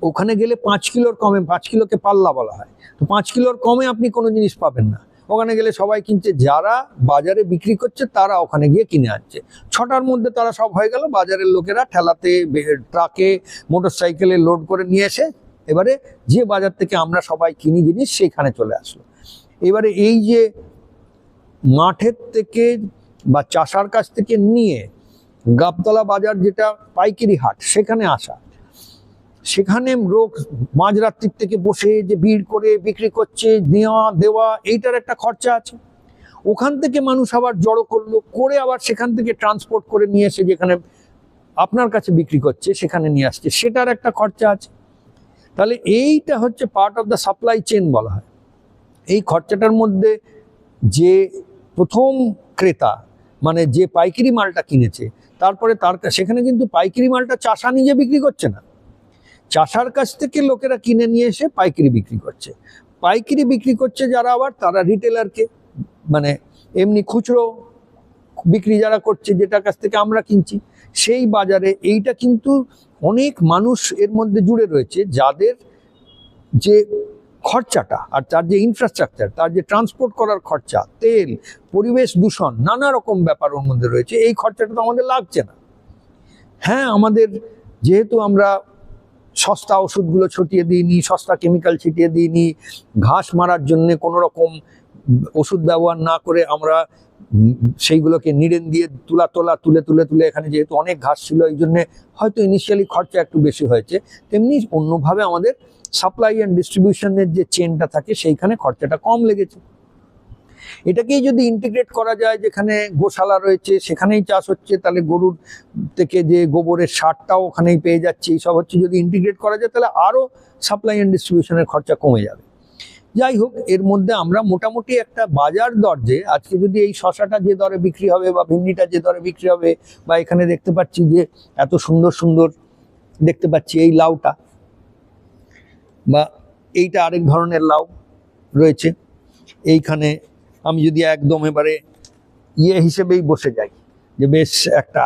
ওখানে গেলে 5 কিলোর কমে, 5 কিলোকে পাল্লা বলা হয়, তো 5 কিলোর কমে আপনি কোনো জিনিস পাবেন না। ওখানে গেলে সবাই কিনছে, যারা বাজারে বিক্রি করছে তারা ওখানে গিয়ে কিনে আনছে। 6টার মধ্যে তারা সব হয়ে গেল, বাজারের লোকেরা ঠেলাতে, ট্রাকে, মোটর সাইকেলে লোড করে নিয়ে এসে এবারে যে বাজার থেকে আমরা সবাই কিনি জিনিস, সেখানে চলে আসলো। এবারে এই যে মাঠের থেকে বা চাষার কাছ থেকে নিয়ে গাবতলা বাজার, যেটা পাইকারি হাট, সেখানে আসা, সেখানে লোক মাঝরাত্রির থেকে বসে যে ভিড় করে বিক্রি করছে, নেওয়া দেওয়া, এইটার একটা খরচা আছে। ওখান থেকে মানুষ আবার জড়ো করলো, করে আবার সেখান থেকে ট্রান্সপোর্ট করে নিয়ে এসে যেখানে আপনার কাছে বিক্রি করছে সেখানে নিয়ে আসছে, সেটার একটা খরচা আছে। তাহলে এইটা হচ্ছে part of the supply chain বলা হয়। এই খরচাটার মধ্যে যে প্রথম ক্রেতা, মানে যে পাইকারি মালটা কিনেছে, তারপরে সেখানে কিন্তু পাইকারি মালটা চাষা নিজে বিক্রি করছে না, চাষার কাছ থেকে লোকেরা কিনে নিয়ে এসে পাইকারি বিক্রি করছে। পাইকারি বিক্রি করছে যারা, আবার তারা রিটেলারকে, মানে এমনি খুচরো বিক্রি যারা করছে, যেটার কাছ থেকে আমরা কিনছি, সেই বাজারে এইটা কিন্তু অনেক মানুষ এর মধ্যে জুড়ে রয়েছে, যাদের যে খরচাটা আর তার যে ইনফ্রাস্ট্রাকচার, তার যে ট্রান্সপোর্ট করার খরচা, তেল, পরিবেশ দূষণ, নানা রকম ব্যাপার ওর মধ্যে রয়েছে। এই খরচাটা তো আমাদের লাগছে না। হ্যাঁ, আমাদের যেহেতু আমরা সস্তা ওষুধগুলো ছটিয়ে দিইনি, সস্তা কেমিক্যাল ছিটিয়ে দিইনি, ঘাস মারার জন্য কোনো রকম ওষুধ ব্যবহার না করে আমরা সেইগুলোকে নিড়েন দিয়ে তুলে এখানে যেহেতু অনেক ঘাস ছিল, এই জন্যে হয়তো ইনিশিয়ালি খরচা একটু বেশি হয়েছে। তেমনি অন্যভাবে আমাদের সাপ্লাই অ্যান্ড ডিস্ট্রিবিউশনের যে চেনটা থাকে, সেইখানে খরচাটা কম লেগেছে। এটাকেই যদি ইন্টিগ্রেট করা যায়, যেখানে গোশালা রয়েছে, সেখানেই চাষ হচ্ছে, তাহলে গরুর থেকে যে গোবরের সারটাও ওখানেই পেয়ে যাচ্ছে, এইসব হচ্ছে, যদি ইন্টিগ্রেট করা যায় তাহলে আরও সাপ্লাই অ্যান্ড ডিস্ট্রিবিউশনের খরচা কমে যাবে। যাই হোক, এর মধ্যে আমরা মোটামুটি একটা বাজার দর, যে আজকে যদি এই শশাটা যে দরে বিক্রি হবে বা ভিন্ডিটা যে দরে বিক্রি হবে, বা এখানে দেখতে পাচ্ছি যে এত সুন্দর সুন্দর দেখতে পাচ্ছি এই লাউটা, বা এইটা আরেক ধরনের লাউ রয়েছে, এইখানে আমি যদি একদম এবারে হিসেবেই বসে যাই, যে বেশ একটা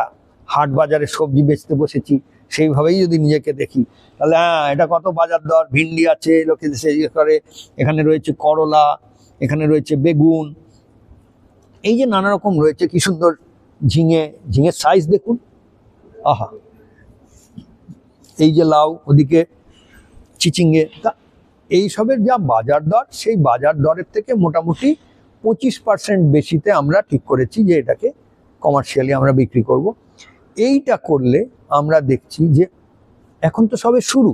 হাট বাজারে সবজি বেচতে বসেছি, সেইভাবেই যদি নিজেকে দেখি, তাহলে হ্যাঁ এটা কত বাজার দর, ভিন্ডি আছে লোকে দেশে ইয়ে করে, এখানে রয়েছে করলা, এখানে রয়েছে বেগুন, এই যে নানা রকম রয়েছে, কি সুন্দর ঝিঙে, ঝিঙের সাইজ দেখুন, আহা, এই যে লাউ, ওদিকে চিচিঙ্গে, তা এইসবের যা বাজার দর, সেই বাজার দরের থেকে মোটামুটি 25% বেশিতে আমরা ঠিক করেছি যে এটাকে কমার্শিয়ালি আমরা বিক্রি করব। এইটা করলে আমরা দেখছি যে এখন তো সবে শুরু,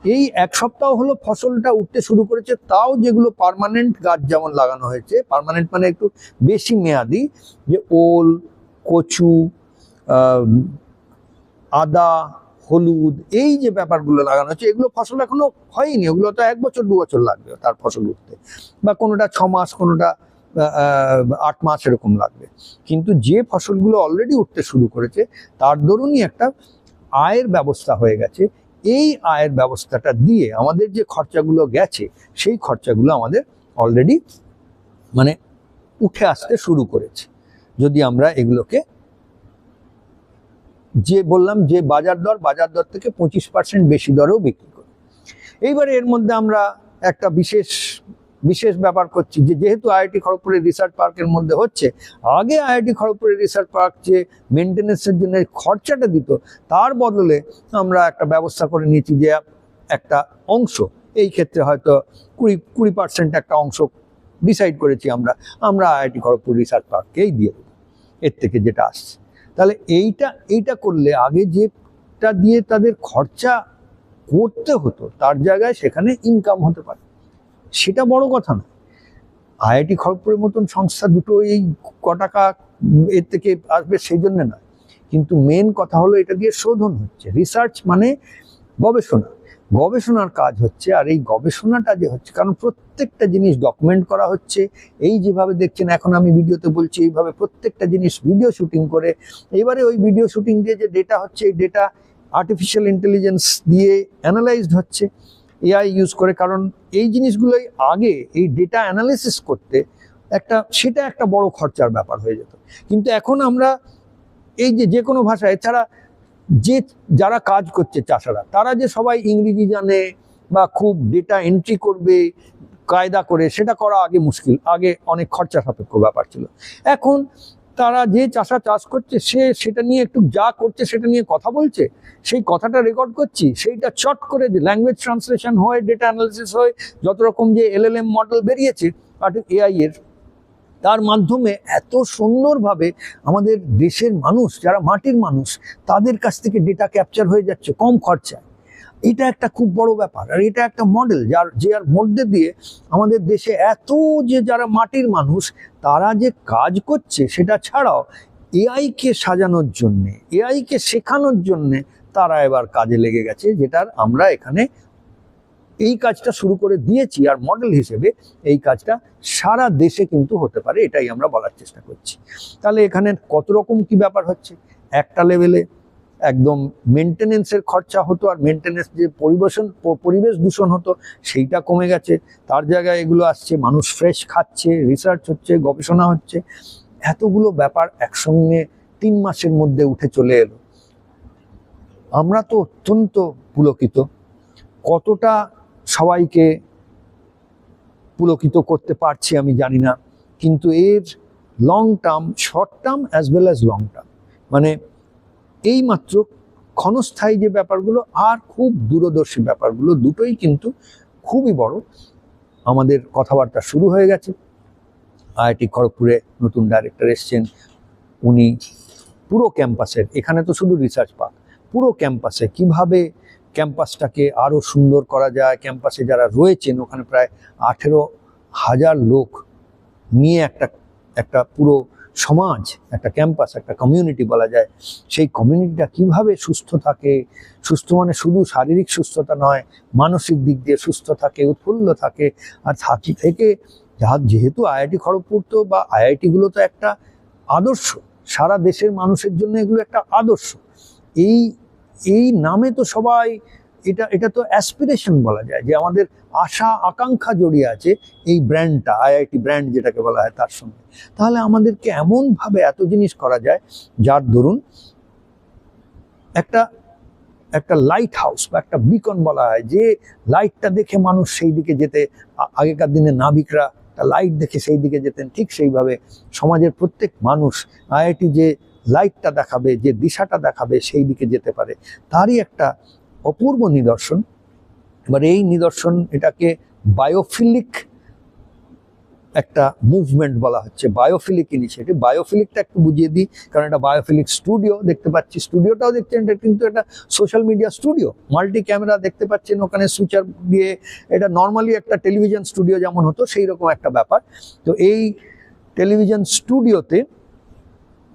এই এক সপ্তাহ হলো ফসলটা উঠতে শুরু করেছে, তাও যেগুলো পার্মানেন্ট গাছ যেমন লাগানো হয়েছে, পার্মানেন্ট মানে একটু বেশি মেয়াদি, যে ওল, কচু, আদা, হলুদ, এই যে ব্যাপারগুলো লাগানো হচ্ছে, এগুলো ফসল এখনো হয়নি, ওগুলো তো 1 বছর 2 বছর লাগবে তার ফসল উঠতে, বা কোনোটা 6 মাস, কোনোটা 8 মাস এরকম লাগবে। কিন্তু যে ফসলগুলো অলরেডি উঠতে শুরু করেছে তার দরুনই একটা আয়ের ব্যবস্থা হয়ে গেছে। এই আয়ের ব্যবস্থাটা দিয়ে আমাদের যে খরচাগুলো গেছে, সেই খরচাগুলো আমাদের অলরেডি মানে উঠে আসতে শুরু করেছে, যদি আমরা এগুলোকে যে বললাম যে বাজার দর থেকে 25% বেশি দরেও বিক্রি করি। এইবারে এর মধ্যে আমরা একটা বিশেষ ব্যাপার করছি, যে যেহেতু আইআইটি খড়গপুরের রিসার্চ পার্কের মধ্যে হচ্ছে, আগে আইআইটি খড়গপুরের রিসার্চ পার্ক যে মেনটেন্যান্সের জন্য খরচাটা দিত, তার বদলে আমরা একটা ব্যবস্থা করে নিয়েছি যে একটা অংশ, এই ক্ষেত্রে হয়তো 20% একটা অংশ ডিসাইড করেছি আমরা আইআইটি খড়গপুর রিসার্চ পার্ককেই দিয়ে দেবো এর থেকে যেটা আসছে। তাহলে এইটা করলে আগে যেটা দিয়ে তাদের খরচা করতে হতো, তার জায়গায় সেখানে ইনকাম হতে পারে, সেটা বড় কথা না। আইআইটি খড়গপুরের মতন সংস্থা দুটো এই ক টাকা এর থেকে আসবে সেই জন্য নয়, কিন্তু মেন কথা হলো এটা দিয়ে শোধন হচ্ছে। রিসার্চ মানে গবেষণার কাজ হচ্ছে, আর এই গবেষণাটা যে হচ্ছে, কারণ প্রত্যেকটা জিনিস ডকুমেন্ট করা হচ্ছে, এই যেভাবে দেখছেন এখন আমি ভিডিওতে বলছি, এইভাবে প্রত্যেকটা জিনিস ভিডিও শুটিং করে, এবারে ওই ভিডিও শুটিং দিয়ে যে ডেটা হচ্ছে, এই ডেটা আর্টিফিশিয়াল ইন্টেলিজেন্স দিয়ে অ্যানালাইজড হচ্ছে এআই ইউজ করে। কারণ এই জিনিসগুলোই আগে এই ডেটা অ্যানালিসিস করতে সেটা একটা বড় খরচার ব্যাপার হয়ে যেত, কিন্তু এখন আমরা এই যে কোনো ভাষা, এছাড়া যারা কাজ করছে চাষারা, তারা যে সবাই ইংরেজি জানে বা খুব ডেটা এন্ট্রি করবে কায়দা করে, সেটা করা আগে মুশকিল, আগে অনেক খরচা সাপেক্ষ ব্যাপার ছিল। এখন তারা যে চাষ করছে, সেটা নিয়ে একটু যা করছে সেটা নিয়ে কথা বলছে, সেই কথাটা রেকর্ড করছি, সেইটা চট করে যে ল্যাঙ্গুয়েজ ট্রান্সলেশন হয়, ডেটা অ্যানালিসিস হয়, যত রকম যে এলএলএম মডেল বেরিয়েছে এআই এর, তার মাধ্যমে এত সুন্দরভাবে আমাদের দেশের মানুষ, যারা মাটির মানুষ, তাদের কাছ থেকে ডেটা ক্যাপচার হয়ে যাচ্ছে কম খরচায়। এটা একটা খুব বড় ব্যাপার, আর এটা একটা মডেল যার মধ্যে দিয়ে আমাদের দেশে এত যে যারা মাটির মানুষ, তারা যে কাজ করছে, সেটা ছাড়াও এআইকে সাজানোর জন্যে, এআইকে শেখানোর জন্যে তারা এবার কাজে লেগে গেছে, যেটার আমরা এখানে এই কাজটা শুরু করে দিয়েছি। আর মডেল হিসেবে এই কাজটা সারা দেশে কিন্তু হতে পারে, এটাই আমরা বলার চেষ্টা করছি। তাহলে এখানে কত রকম কি ব্যাপার হচ্ছে, একটা লেভেলে একদম মেনটেনেন্সের খরচা হতো, আর মেনটেনেন্স যে পরিবেশ দূষণ হতো, সেইটা কমে গেছে, তার জায়গায় এগুলো আসছে, মানুষ ফ্রেশ খাচ্ছে, রিসার্চ হচ্ছে, গবেষণা হচ্ছে, এতগুলো ব্যাপার একসঙ্গে 3 মাসের মধ্যে উঠে চলে এলো। আমরা তো অত্যন্ত পুলকিত, কতটা সবাইকে পুলকিত করতে পারছি আমি জানি না, কিন্তু এর long term, short term as well as long term, মানে এই মাত্র ক্ষণস্থায়ী যে ব্যাপারগুলো আর খুব দূরদর্শী ব্যাপারগুলো, দুটোই কিন্তু খুবই বড়। আমাদের কথাবার্তা শুরু হয়ে গেছে। আইআইটি খড়গপুরে নতুন ডাইরেক্টর এসছেন, উনি পুরো ক্যাম্পাসের, এখানে তো শুধু রিসার্চ পার্ক, পুরো ক্যাম্পাসে কিভাবে ক্যাম্পাসটাকে আরও সুন্দর করা যায়, ক্যাম্পাসে যারা রয়েছেন ওখানে প্রায় 18,000 লোক নিয়ে একটা পুরো সমাজ, একটা ক্যাম্পাস, একটা কমিউনিটি বলা যায়, সেই কমিউনিটিটা কিভাবে সুস্থ থাকে, সুস্থ মানে শুধু শারীরিক সুস্থতা নয়, মানসিক দিক দিয়ে সুস্থ থাকে, উৎফুল্ল থাকে, আর থেকে যেহেতু আইআইটি খড়গপুর তো বা আইআইটিগুলো তো একটা আদর্শ, সারা দেশের মানুষের জন্য এগুলো একটা আদর্শ। এই নামে তো সবাই, এটা তো অ্যাসপিরেশন বলা যায়, যে আমাদের আশা আকাঙ্ক্ষা জড়িয়ে আছে এই ব্র্যান্ডটা, আইআইটি ব্র্যান্ড যেটাকে বলা হয়, তার সঙ্গে। তাহলে আমাদেরকে এমনভাবে এত জিনিস করা যায়, যার দরুন একটা লাইট হাউস বা একটা বিকন বলা হয়, যে লাইটটা দেখে মানুষ সেই দিকে যেতে, আগেকার দিনে নাবিকরা একটা লাইট দেখে সেই দিকে যেতেন, ঠিক সেইভাবে সমাজের প্রত্যেক মানুষ আইআইটি যে লাইটটা দেখাবে, যে দিশাটা দেখাবে, সেই দিকে যেতে পারে, তারই একটা অপূর্ব নিদর্শন। এবার এই নিদর্শন, এটাকে বায়োফিলিক একটা মুভমেন্ট বলা হচ্ছে, বায়োফিলিক ইনিশিয়েটিভ। বায়োফিলিকটা একটু বুঝিয়ে দিই, কারণ এটা বায়োফিলিক স্টুডিও দেখতে পাচ্ছি, স্টুডিওটাও দেখছেন, এটা কিন্তু একটা social media studio, multi camera দেখতে পাচ্ছেন, ওখানে সুইচার দিয়ে, এটা নর্মালি একটা টেলিভিশন স্টুডিও যেমন হতো সেই রকম একটা ব্যাপার। তো এই টেলিভিশন স্টুডিওতে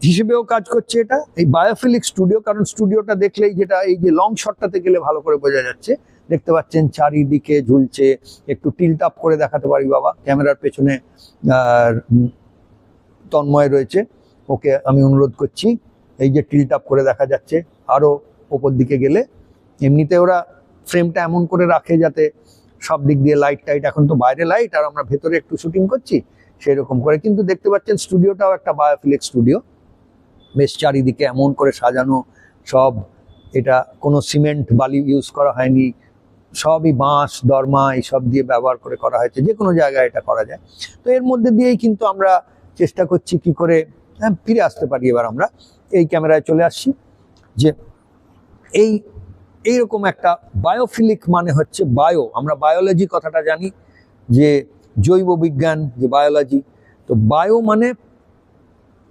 হিসেবেও কাজ করছে এটা, এই বায়োফিলিক স্টুডিও। কারণ স্টুডিওটা দেখলেই, যেটা এই যে লং শটটাতে গেলে ভালো করে বোঝা যাচ্ছে, দেখতে পাচ্ছেন চারিদিকে ঝুলছে, একটু টিল্ট আপ করে দেখাতে পারি বাবা, ক্যামেরার পেছনে তন্ময় রয়েছে, ওকে আমি অনুরোধ করছি, এই যে টিল্ট আপ করে দেখা যাচ্ছে, আরও ওপর দিকে গেলে, এমনিতে ওরা ফ্রেমটা এমন করে রাখে যাতে সব দিক দিয়ে লাইট টাইট, এখন তো বাইরে লাইট আর আমরা ভেতরে একটু শুটিং করছি সেই রকম করে, কিন্তু দেখতে পাচ্ছেন স্টুডিওটাও একটা বায়োফিলিক স্টুডিও, বেশ চারিদিকে এমন করে সাজানো সব, এটা কোনো সিমেন্ট বালি ইউজ করা হয়নি, সবই বাঁশ দরমা এইসব দিয়ে ব্যবহার করে করা হয়েছে, যে কোনো জায়গায় এটা করা যায়। তো এর মধ্যে দিয়েই কিন্তু আমরা চেষ্টা করছি কি করে ফিরে আসতে পারি। এবার আমরা এই ক্যামেরায় চলে আসছি, যে এইরকম একটা বায়োফিলিক মানে হচ্ছে বায়ো, আমরা বায়োলজি কথাটা জানি, যে জৈব বিজ্ঞান, যে বায়োলজি, তো বায়ো মানে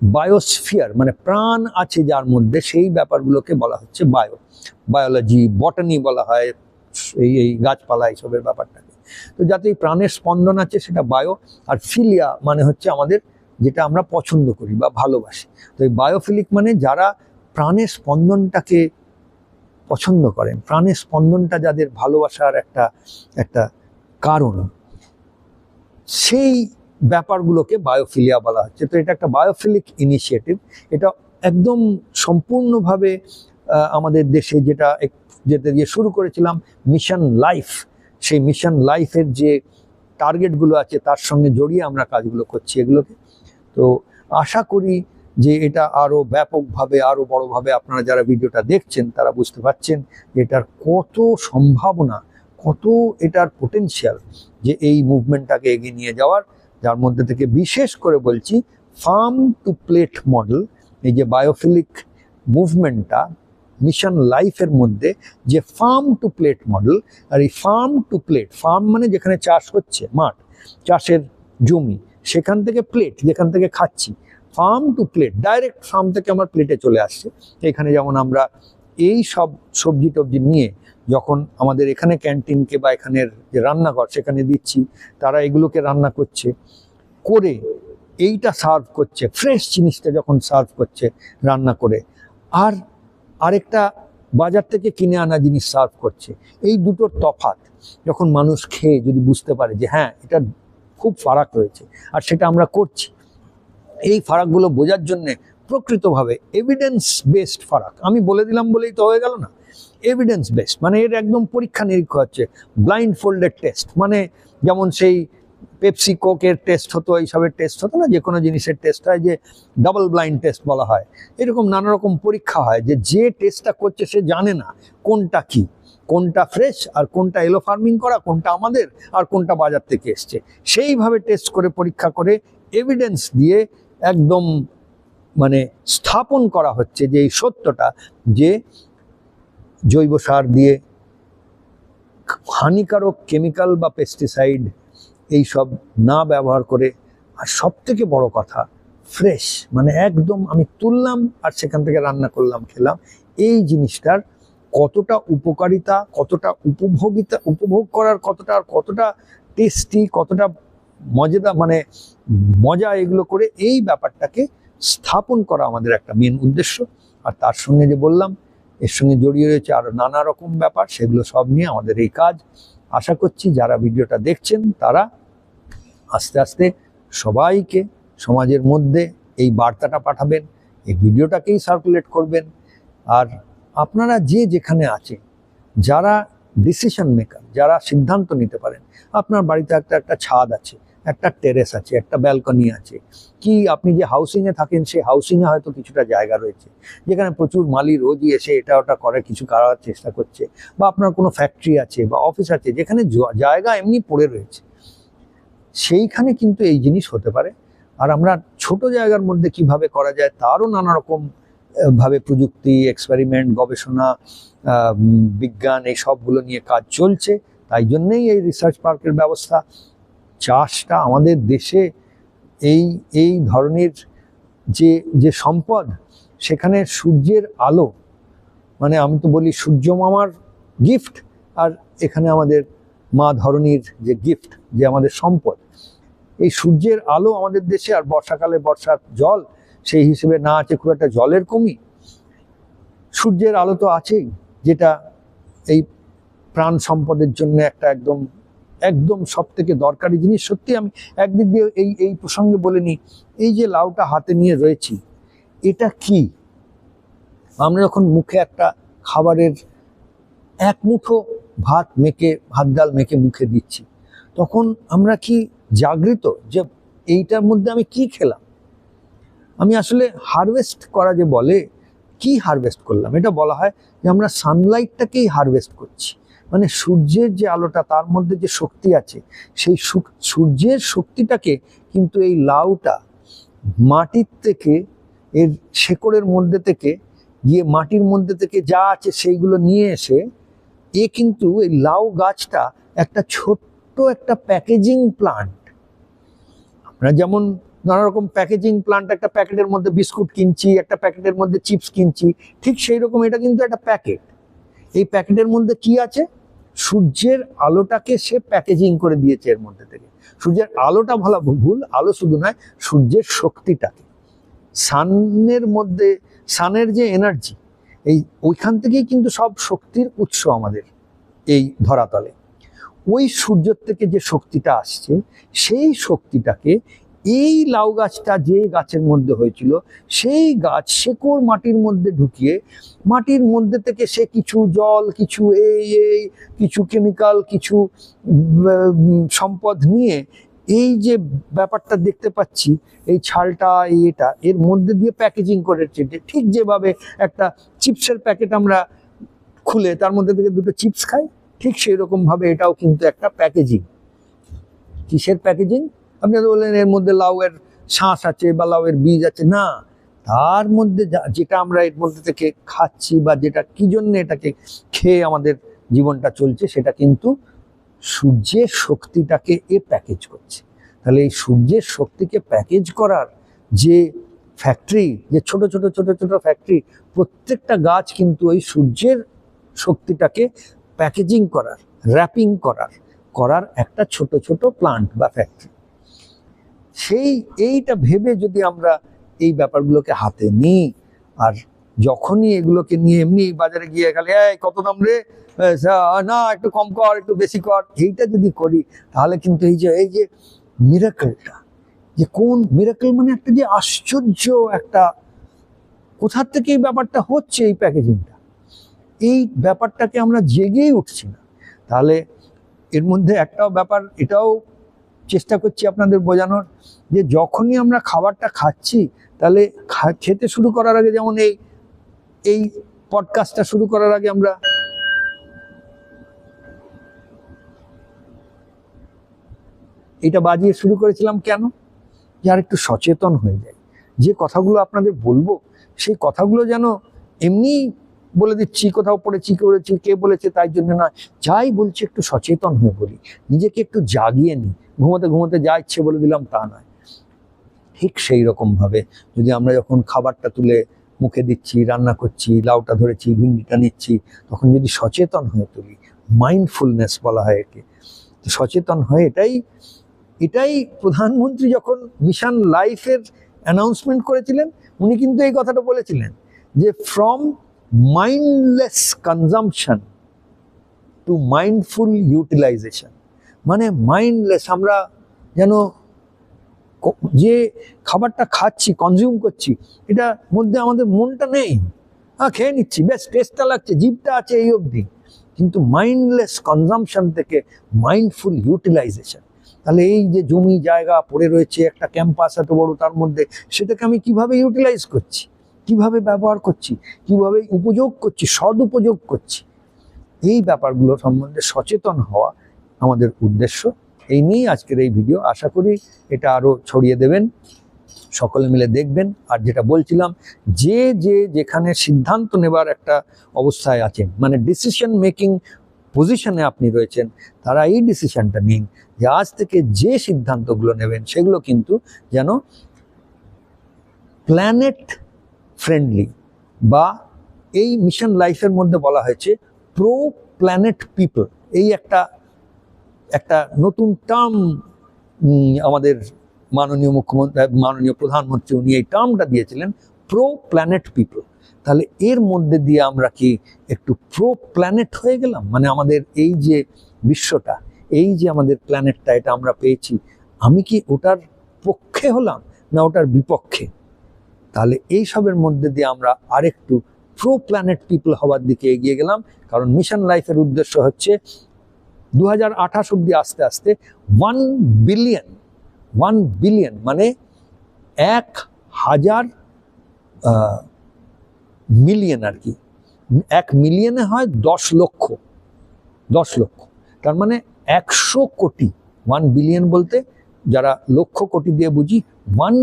বায়োস্ফিয়ার, মানে প্রাণ আছে যার মধ্যে, সেই ব্যাপারগুলোকে বলা হচ্ছে বায়ো, বায়োলজি, বটানি বলা হয় এই গাছপালা এইসবের ব্যাপারটাকে। তো যাতে এই প্রাণের স্পন্দন আছে সেটা বায়ো, আর ফিলিয়া মানে হচ্ছে আমাদের যেটা আমরা পছন্দ করি বা ভালোবাসি। তো এই বায়োফিলিক মানে যারা প্রাণের স্পন্দনটাকে পছন্দ করেন, প্রাণের স্পন্দনটা যাদের ভালোবাসার একটা কারণ, সেই ব্যাপারগুলোকে বায়োফিলিয়া বলা হচ্ছে। তো এটা একটা বায়োফিলিক ইনিশিয়েটিভ, এটা একদম সম্পূর্ণভাবে আমাদের দেশে যেটা দিয়ে শুরু করেছিলাম মিশন লাইফ, সেই মিশন লাইফের যে টার্গেটগুলো আছে তার সঙ্গে জড়িয়ে আমরা কাজগুলো করছি এগুলোকে। তো আশা করি যে এটা আরও ব্যাপকভাবে, আরও বড়োভাবে আপনারা যারা ভিডিওটা দেখছেন তারা বুঝতে পারছেন যে এটার কত সম্ভাবনা, কত এটার পোটেনশিয়াল, যে এই মুভমেন্টটাকে এগিয়ে নিয়ে যাওয়ার। যার মধ্যে থেকে বিশেষ করে বলছি ফার্ম টু প্লেট মডেল, এই যে বায়োফিলিক মুভমেন্টটা মিশন লাইফের মধ্যে যে ফার্ম টু প্লেট মডেল, আর এই ফার্ম টু প্লেট, ফার্ম মানে যেখানে চাষ হচ্ছে, মাঠ, চাষের জমি, সেখান থেকে প্লেট যেখান থেকে খাচ্ছি, farm to plate, direct farm থেকে আমার প্লেটে চলে আসছে। এখানে যেমন আমরা এই সব সবজি টবজি নিয়ে যখন আমাদের এখানে ক্যান্টিনকে বা এখানের যে রান্নাঘর সেখানে দিচ্ছি, তারা এগুলোকে রান্না করছে, করে এইটা সার্ভ করছে, ফ্রেশ জিনিসটা যখন সার্ভ করছে রান্না করে, আর আরেকটা বাজার থেকে কিনে আনা জিনিস সার্ভ করছে, এই দুটোর তফাৎ যখন মানুষ খেয়ে যদি বুঝতে পারে যে হ্যাঁ এটা খুব ফারাক রয়েছে, আর সেটা আমরা করছি, এই ফারাকগুলো বোঝার জন্যে প্রকৃতভাবে এভিডেন্স বেসড ফারাক, আমি বলে দিলাম বলেই তো হয়ে গেল না, এভিডেন্স বেসড মানে এর একদম পরীক্ষা নিরীক্ষা হচ্ছে, ব্লাইন্ড ফোল্ডেড টেস্ট, মানে যেমন সেই পেপসি কোকের টেস্ট হতো, এইসবের টেস্ট হতো না, যে কোনো জিনিসের টেস্ট হয়, যে ডাবল ব্লাইন্ড টেস্ট বলা হয়, এরকম নানা রকম পরীক্ষা হয়, যে টেস্টটা করছে সে জানে না কোনটা কি, কোনটা ফ্রেশ আর কোনটা এলো ফার্মিং করা, কোনটা আমাদের আর কোনটা বাজার থেকে এসছে, সেইভাবে টেস্ট করে পরীক্ষা করে এভিডেন্স দিয়ে একদম মানে স্থাপন করা হচ্ছে যে এই সত্যটা, যে জৈব সার দিয়ে, হানিকারক কেমিক্যাল বা পেস্টিসাইড এইসব না ব্যবহার করে, আর সব থেকে বড় কথা ফ্রেশ, মানে একদম আমি তুললাম আর সেখান থেকে রান্না করলাম খেলাম, এই জিনিসটার কতটা উপকারিতা, কতটা উপভোগ করার কতটা টেস্টি, কতটা মজাদার, মানে মজা এগুলো করে, এই ব্যাপারটাকে স্থাপন করা আমাদের একটা মেন উদ্দেশ্য। আর তার সঙ্গে যে বললাম এর সঙ্গে জড়িয়ে রয়েছে আরো নানা রকম ব্যাপার, সেগুলো সব নিয়ে আমাদের এই কাজ। আশা করছি যারা ভিডিওটা দেখছেন তারা আস্তে আস্তে সবাইকে সমাজের মধ্যে এই বার্তাটা পাঠাবেন, এই ভিডিওটাকেই সার্কুলেট করবেন। আর আপনারা যে যেখানে আছেন, যারা ডিসিশন মেকার, যারা সিদ্ধান্ত নিতে পারেন, আপনার বাড়িতে একটা ছাদ আছে, একটা টেরেস আছে, একটা ব্যালকনি আছে, কি আপনি যে হাউসিংয়ে থাকেন সেই হাউসিংয়ে হয়তো কিছুটা জায়গা রয়েছে যেখানে প্রচুর মালি রোজই এসে এটা ওটা করে কিছু করার চেষ্টা করছে, বা আপনার কোনো ফ্যাক্টরি আছে বা অফিস আছে যেখানে জায়গা এমনি পড়ে রয়েছে, সেইখানে কিন্তু এই জিনিস হতে পারে। আর আমরা ছোট জায়গার মধ্যে কিভাবে করা যায় তারও নানা রকম ভাবে প্রযুক্তি, এক্সপেরিমেন্ট, গবেষণা, বিজ্ঞান এই সবগুলো নিয়ে কাজ চলছে। তাই জন্যেই এই রিসার্চ পার্কের ব্যবস্থা। চাষটা আমাদের দেশে এই এই ধরনের যে যে সম্পদ, সেখানে সূর্যের আলো, মানে আমি তো বলি সূর্য মামার গিফট, আর এখানে আমাদের মা ধরনীর যে গিফট, যে আমাদের সম্পদ, এই সূর্যের আলো আমাদের দেশে। আর বর্ষাকালে বর্ষার জল, সেই হিসেবে না আছে খুব একটা জলের কমি, সূর্যের আলো তো আছেই, যেটা এই প্রাণ সম্পদের জন্য একটা একদম একদম সব থেকে দরকারি জিনিস। সত্যি আমি একদিক দিয়ে এই এই প্রসঙ্গে বলে নিই, এই যে লাউটা হাতে নিয়ে রয়েছি, এটা কি? আমরা যখন মুখে একটা খাবারের এক মুঠো ভাত ডাল মেখে মুখে দিচ্ছি, তখন আমরা কি জাগৃত যে এইটার মধ্যে আমি কি খেলাম? আমি আসলে হারভেস্ট করা যে বলে, কি হারভেস্ট করলাম? এটা বলা হয় যে আমরা সানলাইটটাকেই হারভেস্ট করছি। মানে সূর্যের যে আলোটা, তার মধ্যে যে শক্তি আছে, সেই সূর্যের শক্তিটাকে কিন্তু এই লাউটা মাটির থেকে, এর শেকড়ের মধ্যে থেকে গিয়ে মাটির মধ্যে থেকে যা আছে সেইগুলো নিয়ে এসে, এ কিন্তু এই লাউ গাছটা একটা ছোট্ট একটা প্যাকেজিং প্লান্ট। আমরা যেমন নানা রকম প্যাকেজিং প্লান্ট, একটা প্যাকেটের মধ্যে বিস্কুট কিনছি, একটা প্যাকেটের মধ্যে চিপস কিনছি, ঠিক সেই রকম এটা কিন্তু একটা প্যাকেট। এই প্যাকেটের মধ্যে কি আছে? সূর্যের আলোটাকে সে প্যাকেজিং করে দিয়েছে এর মধ্যে থেকে। সূর্যের আলোটা বলা ভুল, আলো শুধু নয়, সূর্যের শক্তিটাকে, সানের মধ্যে, সানের যে এনার্জি, এই ওইখান থেকেই কিন্তু সব শক্তির উৎস আমাদের এই ধরাতলে। ওই সূর্যের থেকে যে শক্তিটা আসছে, সেই শক্তিটাকে এই লাউ গাছটা যে গাছের মধ্যে হয়েছিল, সেই গাছ শেকড় মাটির মধ্যে ঢুকিয়ে, মাটির মধ্যে থেকে সে কিছু জল, কিছু এই কিছু কেমিক্যাল, কিছু সম্পদ নিয়ে, এই যে ব্যাপারটা দেখতে পাচ্ছি, এই ছালটা, এটা এর মধ্যে দিয়ে প্যাকেজিং করেছে। ঠিক যেভাবে একটা চিপসের প্যাকেট আমরা খুলে তার মধ্যে থেকে দুটো চিপস খাই, ঠিক সেই রকম ভাবে এটাও কিন্তু একটা প্যাকেজিং। কিসের প্যাকেজিং? আপনি বললেন এর মধ্যে লাউয়ের শাঁস আছে বা লাউয়ের বীজ আছে, না, তার মধ্যে যেটা আমরা এর মধ্যে থেকে খাচ্ছি, বা যেটা কি জন্য এটাকে খেয়ে আমাদের জীবনটা চলছে, সেটা কিন্তু সূর্যের শক্তিটাকে এ প্যাকেজ করছে। তাহলে এই সূর্যের শক্তিকে প্যাকেজ করার যে ফ্যাক্টরি, যে ছোট ছোট ছোট ছোট ফ্যাক্টরি, প্রত্যেকটা গাছ কিন্তু ওই সূর্যের শক্তিটাকে প্যাকেজিং করার, র্যাপিং করার একটা ছোট ছোট প্লান্ট বা ফ্যাক্টরি। এইটা ভেবে যদি আমরা এই ব্যাপারগুলোকে হাতে নিই, আর যখনই এগুলোকে নিয়ে এমনি বাজারে গিয়ে গেলে কত দাম রে, না একটু কম কর, একটু বেশি কর, এইটা যদি করি, তাহলে কিন্তু এই যে মিরাকলটা, যে কোন মিরাকল, মানে একটা যে আশ্চর্য একটা, কোথার থেকে এই ব্যাপারটা হচ্ছে, এই প্যাকেজিংটা, এই ব্যাপারটাকে আমরা জেগেই উঠছি না। তাহলে এর মধ্যে একটাও ব্যাপার এটাও চেষ্টা করছি আপনাদের বোঝানোর, যে যখনই আমরা খাবারটা খাচ্ছি, তাহলে খেতে শুরু করার আগে, যেমন এই পডকাস্টটা শুরু করার আগে আমরা এটা বাজিয়ে শুরু করেছিলাম কেন? যে আর একটু সচেতন হয়ে যায়। যে কথাগুলো আপনাদের বলবো, সেই কথাগুলো যেন এমনি বলে দিচ্ছি, কোথাও পড়েছি, করেছি, কে বলেছে তাই জন্য নয়, যাই বলছি একটু সচেতন হয়ে বলি, নিজেকে একটু জাগিয়ে নিই। ঘুমোতে ঘুমোতে যা ইচ্ছে বলে দিলাম তা নয়। ঠিক সেই রকম ভাবে যদি আমরা যখন খাবারটা তুলে মুখে দিচ্ছি, রান্না করছি, লাউটা ধরেছি, ভিন্ডিটা নিচ্ছি, তখন যদি সচেতন হয়ে তুলি, মাইন্ডফুলনেস বলা হয় একে, সচেতন হয়ে, এটাই প্রধানমন্ত্রী যখন মিশন লাইফের অ্যানাউন্সমেন্ট করেছিলেন, উনি কিন্তু এই কথাটা বলেছিলেন যে from mindless consumption to mindful utilization. মানে মাইন্ডলেস, আমরা যেন যে খাবারটা খাচ্ছি, কনজিউম করছি, এটা মধ্যে আমাদের মনটা নেই, খেয়ে নিচ্ছি, বেশ টেস্টটা লাগছে, জিভটা আছে এই অবধি, কিন্তু মাইন্ডলেস কনজাম্পশন থেকে মাইন্ডফুল ইউটিলাইজেশন। তাহলে এই যে জমি জায়গা পড়ে রয়েছে, একটা ক্যাম্পাস এত বড়, তার মধ্যে সেটাকে আমি কিভাবে ইউটিলাইজ করছি, কিভাবে ব্যবহার করছি, কিভাবে উপযোগ করছি, সদুপযোগ করছি, এই ব্যাপারগুলো সম্বন্ধে সচেতন হওয়া আমাদের উদ্দেশ্য। এই নিয়েই আজকের এই ভিডিও। আশা করি এটা আরও ছড়িয়ে দেবেন, সকলে মিলে দেখবেন। আর যেটা বলছিলাম, যে যেখানে সিদ্ধান্ত নেবার একটা অবস্থায় আছেন, মানে ডিসিশন মেকিং পজিশনে আপনি রয়েছেন, তারা এই ডিসিশনটা নিন যে আজ থেকে যে সিদ্ধান্তগুলো নেবেন সেগুলো কিন্তু যেন প্ল্যানেট ফ্রেন্ডলি, বা এই মিশন লাইফের মধ্যে বলা হয়েছে প্রো প্ল্যানেট পিপল। এই একটা নতুন টার্ম আমাদের মাননীয় প্রধানমন্ত্রী উনি এই টার্মটা দিয়েছিলেন, প্রো প্ল্যানেট পিপল। তাহলে এর মধ্যে দিয়ে আমরা কি একটু প্রো প্ল্যানেট হয়ে গেলাম? মানে আমাদের এই যে বিশ্বটা, এই যে আমাদের প্ল্যানেটটা, এটা আমরা পেয়েছি, আমি কি ওটার পক্ষে হলাম না ওটার বিপক্ষে? তাহলে এই সবের মধ্যে দিয়ে আমরা আরেকটু প্রো প্ল্যানেট পিপল হওয়ার দিকে এগিয়ে গেলাম। কারণ মিশন লাইফের উদ্দেশ্য হচ্ছে 2028 অব্দি আস্তে আস্তে 1 বিলিয়ন মানে 1000 মিলিয়ন আর কি। 1 মিলিয়নে হয় 10 লক্ষ, তার মানে 100 কোটি। 1 বিলিয়ন বলতে যারা লক্ষ কোটি দিয়ে বুঝি, 1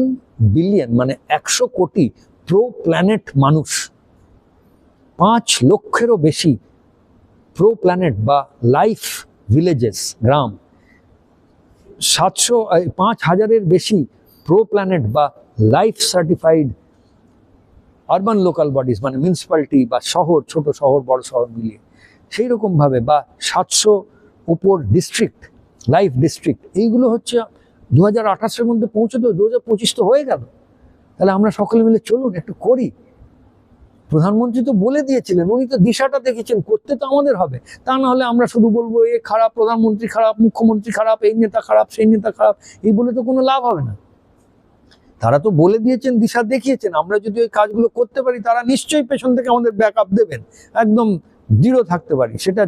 বিলিয়ন মানে 100 কোটি প্রো প্ল্যানেট মানুষ, 5 লক্ষেরও বেশি প্রো প্ল্যানেট বা লাইফ ভিলেজেস, গ্রাম, 5000-এর বেশি প্রো প্ল্যানেট বা life certified urban local bodies, মানে মিউনিসিপ্যালিটি বা শহর, ছোট শহর বড় শহর মিলিয়ে সেই রকমভাবে, বা 700 উপর ডিস্ট্রিক্ট, লাইফ ডিস্ট্রিক্ট। এইগুলো হচ্ছে 2028-এর মধ্যে পৌঁছতে 2025 তো হয়ে গেল। তাহলে আমরা সকলে মিলে চলুন একটু করি। প্রধানমন্ত্রী তো বলে দিয়েছিলেন, উনি তো দিশাটা দেখেছেন, করতে তো আমাদের হবে। তা না হলে আমরা শুধু বলবো এ খারাপ, প্রধানমন্ত্রী খারাপ, মুখ্যমন্ত্রী খারাপ, এই নেতা খারাপ, সেই নেতা খারাপ, এই বলে তো কোনো লাভ হবে না। তারা তো বলে দিয়েছেন, দিশা দেখিয়েছেন। আমরা যদি ওই কাজগুলো করতে পারি, তারা নিশ্চয়ই পেছন থেকে আমাদের ব্যাকআপ দেবেন, একদম দৃঢ় থাকতে পারি। সেটা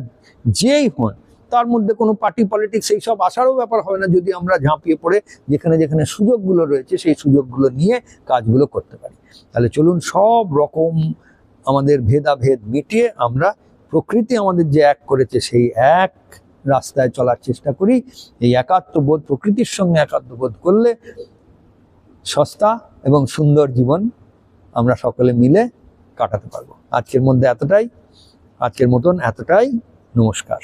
যেই হন, তার মধ্যে কোনো পার্টি পলিটিক্স এইসব আসারও ব্যাপার হবে না, যদি আমরা ঝাঁপিয়ে পড়ে যেখানে যেখানে সুযোগগুলো রয়েছে সেই সুযোগগুলো নিয়ে কাজগুলো করতে পারি। তাহলে চলুন সব রকম আমাদের ভেদাভেদ মিটিয়ে আমরা প্রকৃতি আমাদের যে এক করেছে সেই এক রাস্তায় চলার চেষ্টা করি। এই একাত্মবোধ, প্রকৃতির সঙ্গে একাত্মবোধ করলে সস্তা এবং সুন্দর জীবন আমরা সকলে মিলে কাটাতে পারবো। আজকের মতন এতটাই। নমস্কার।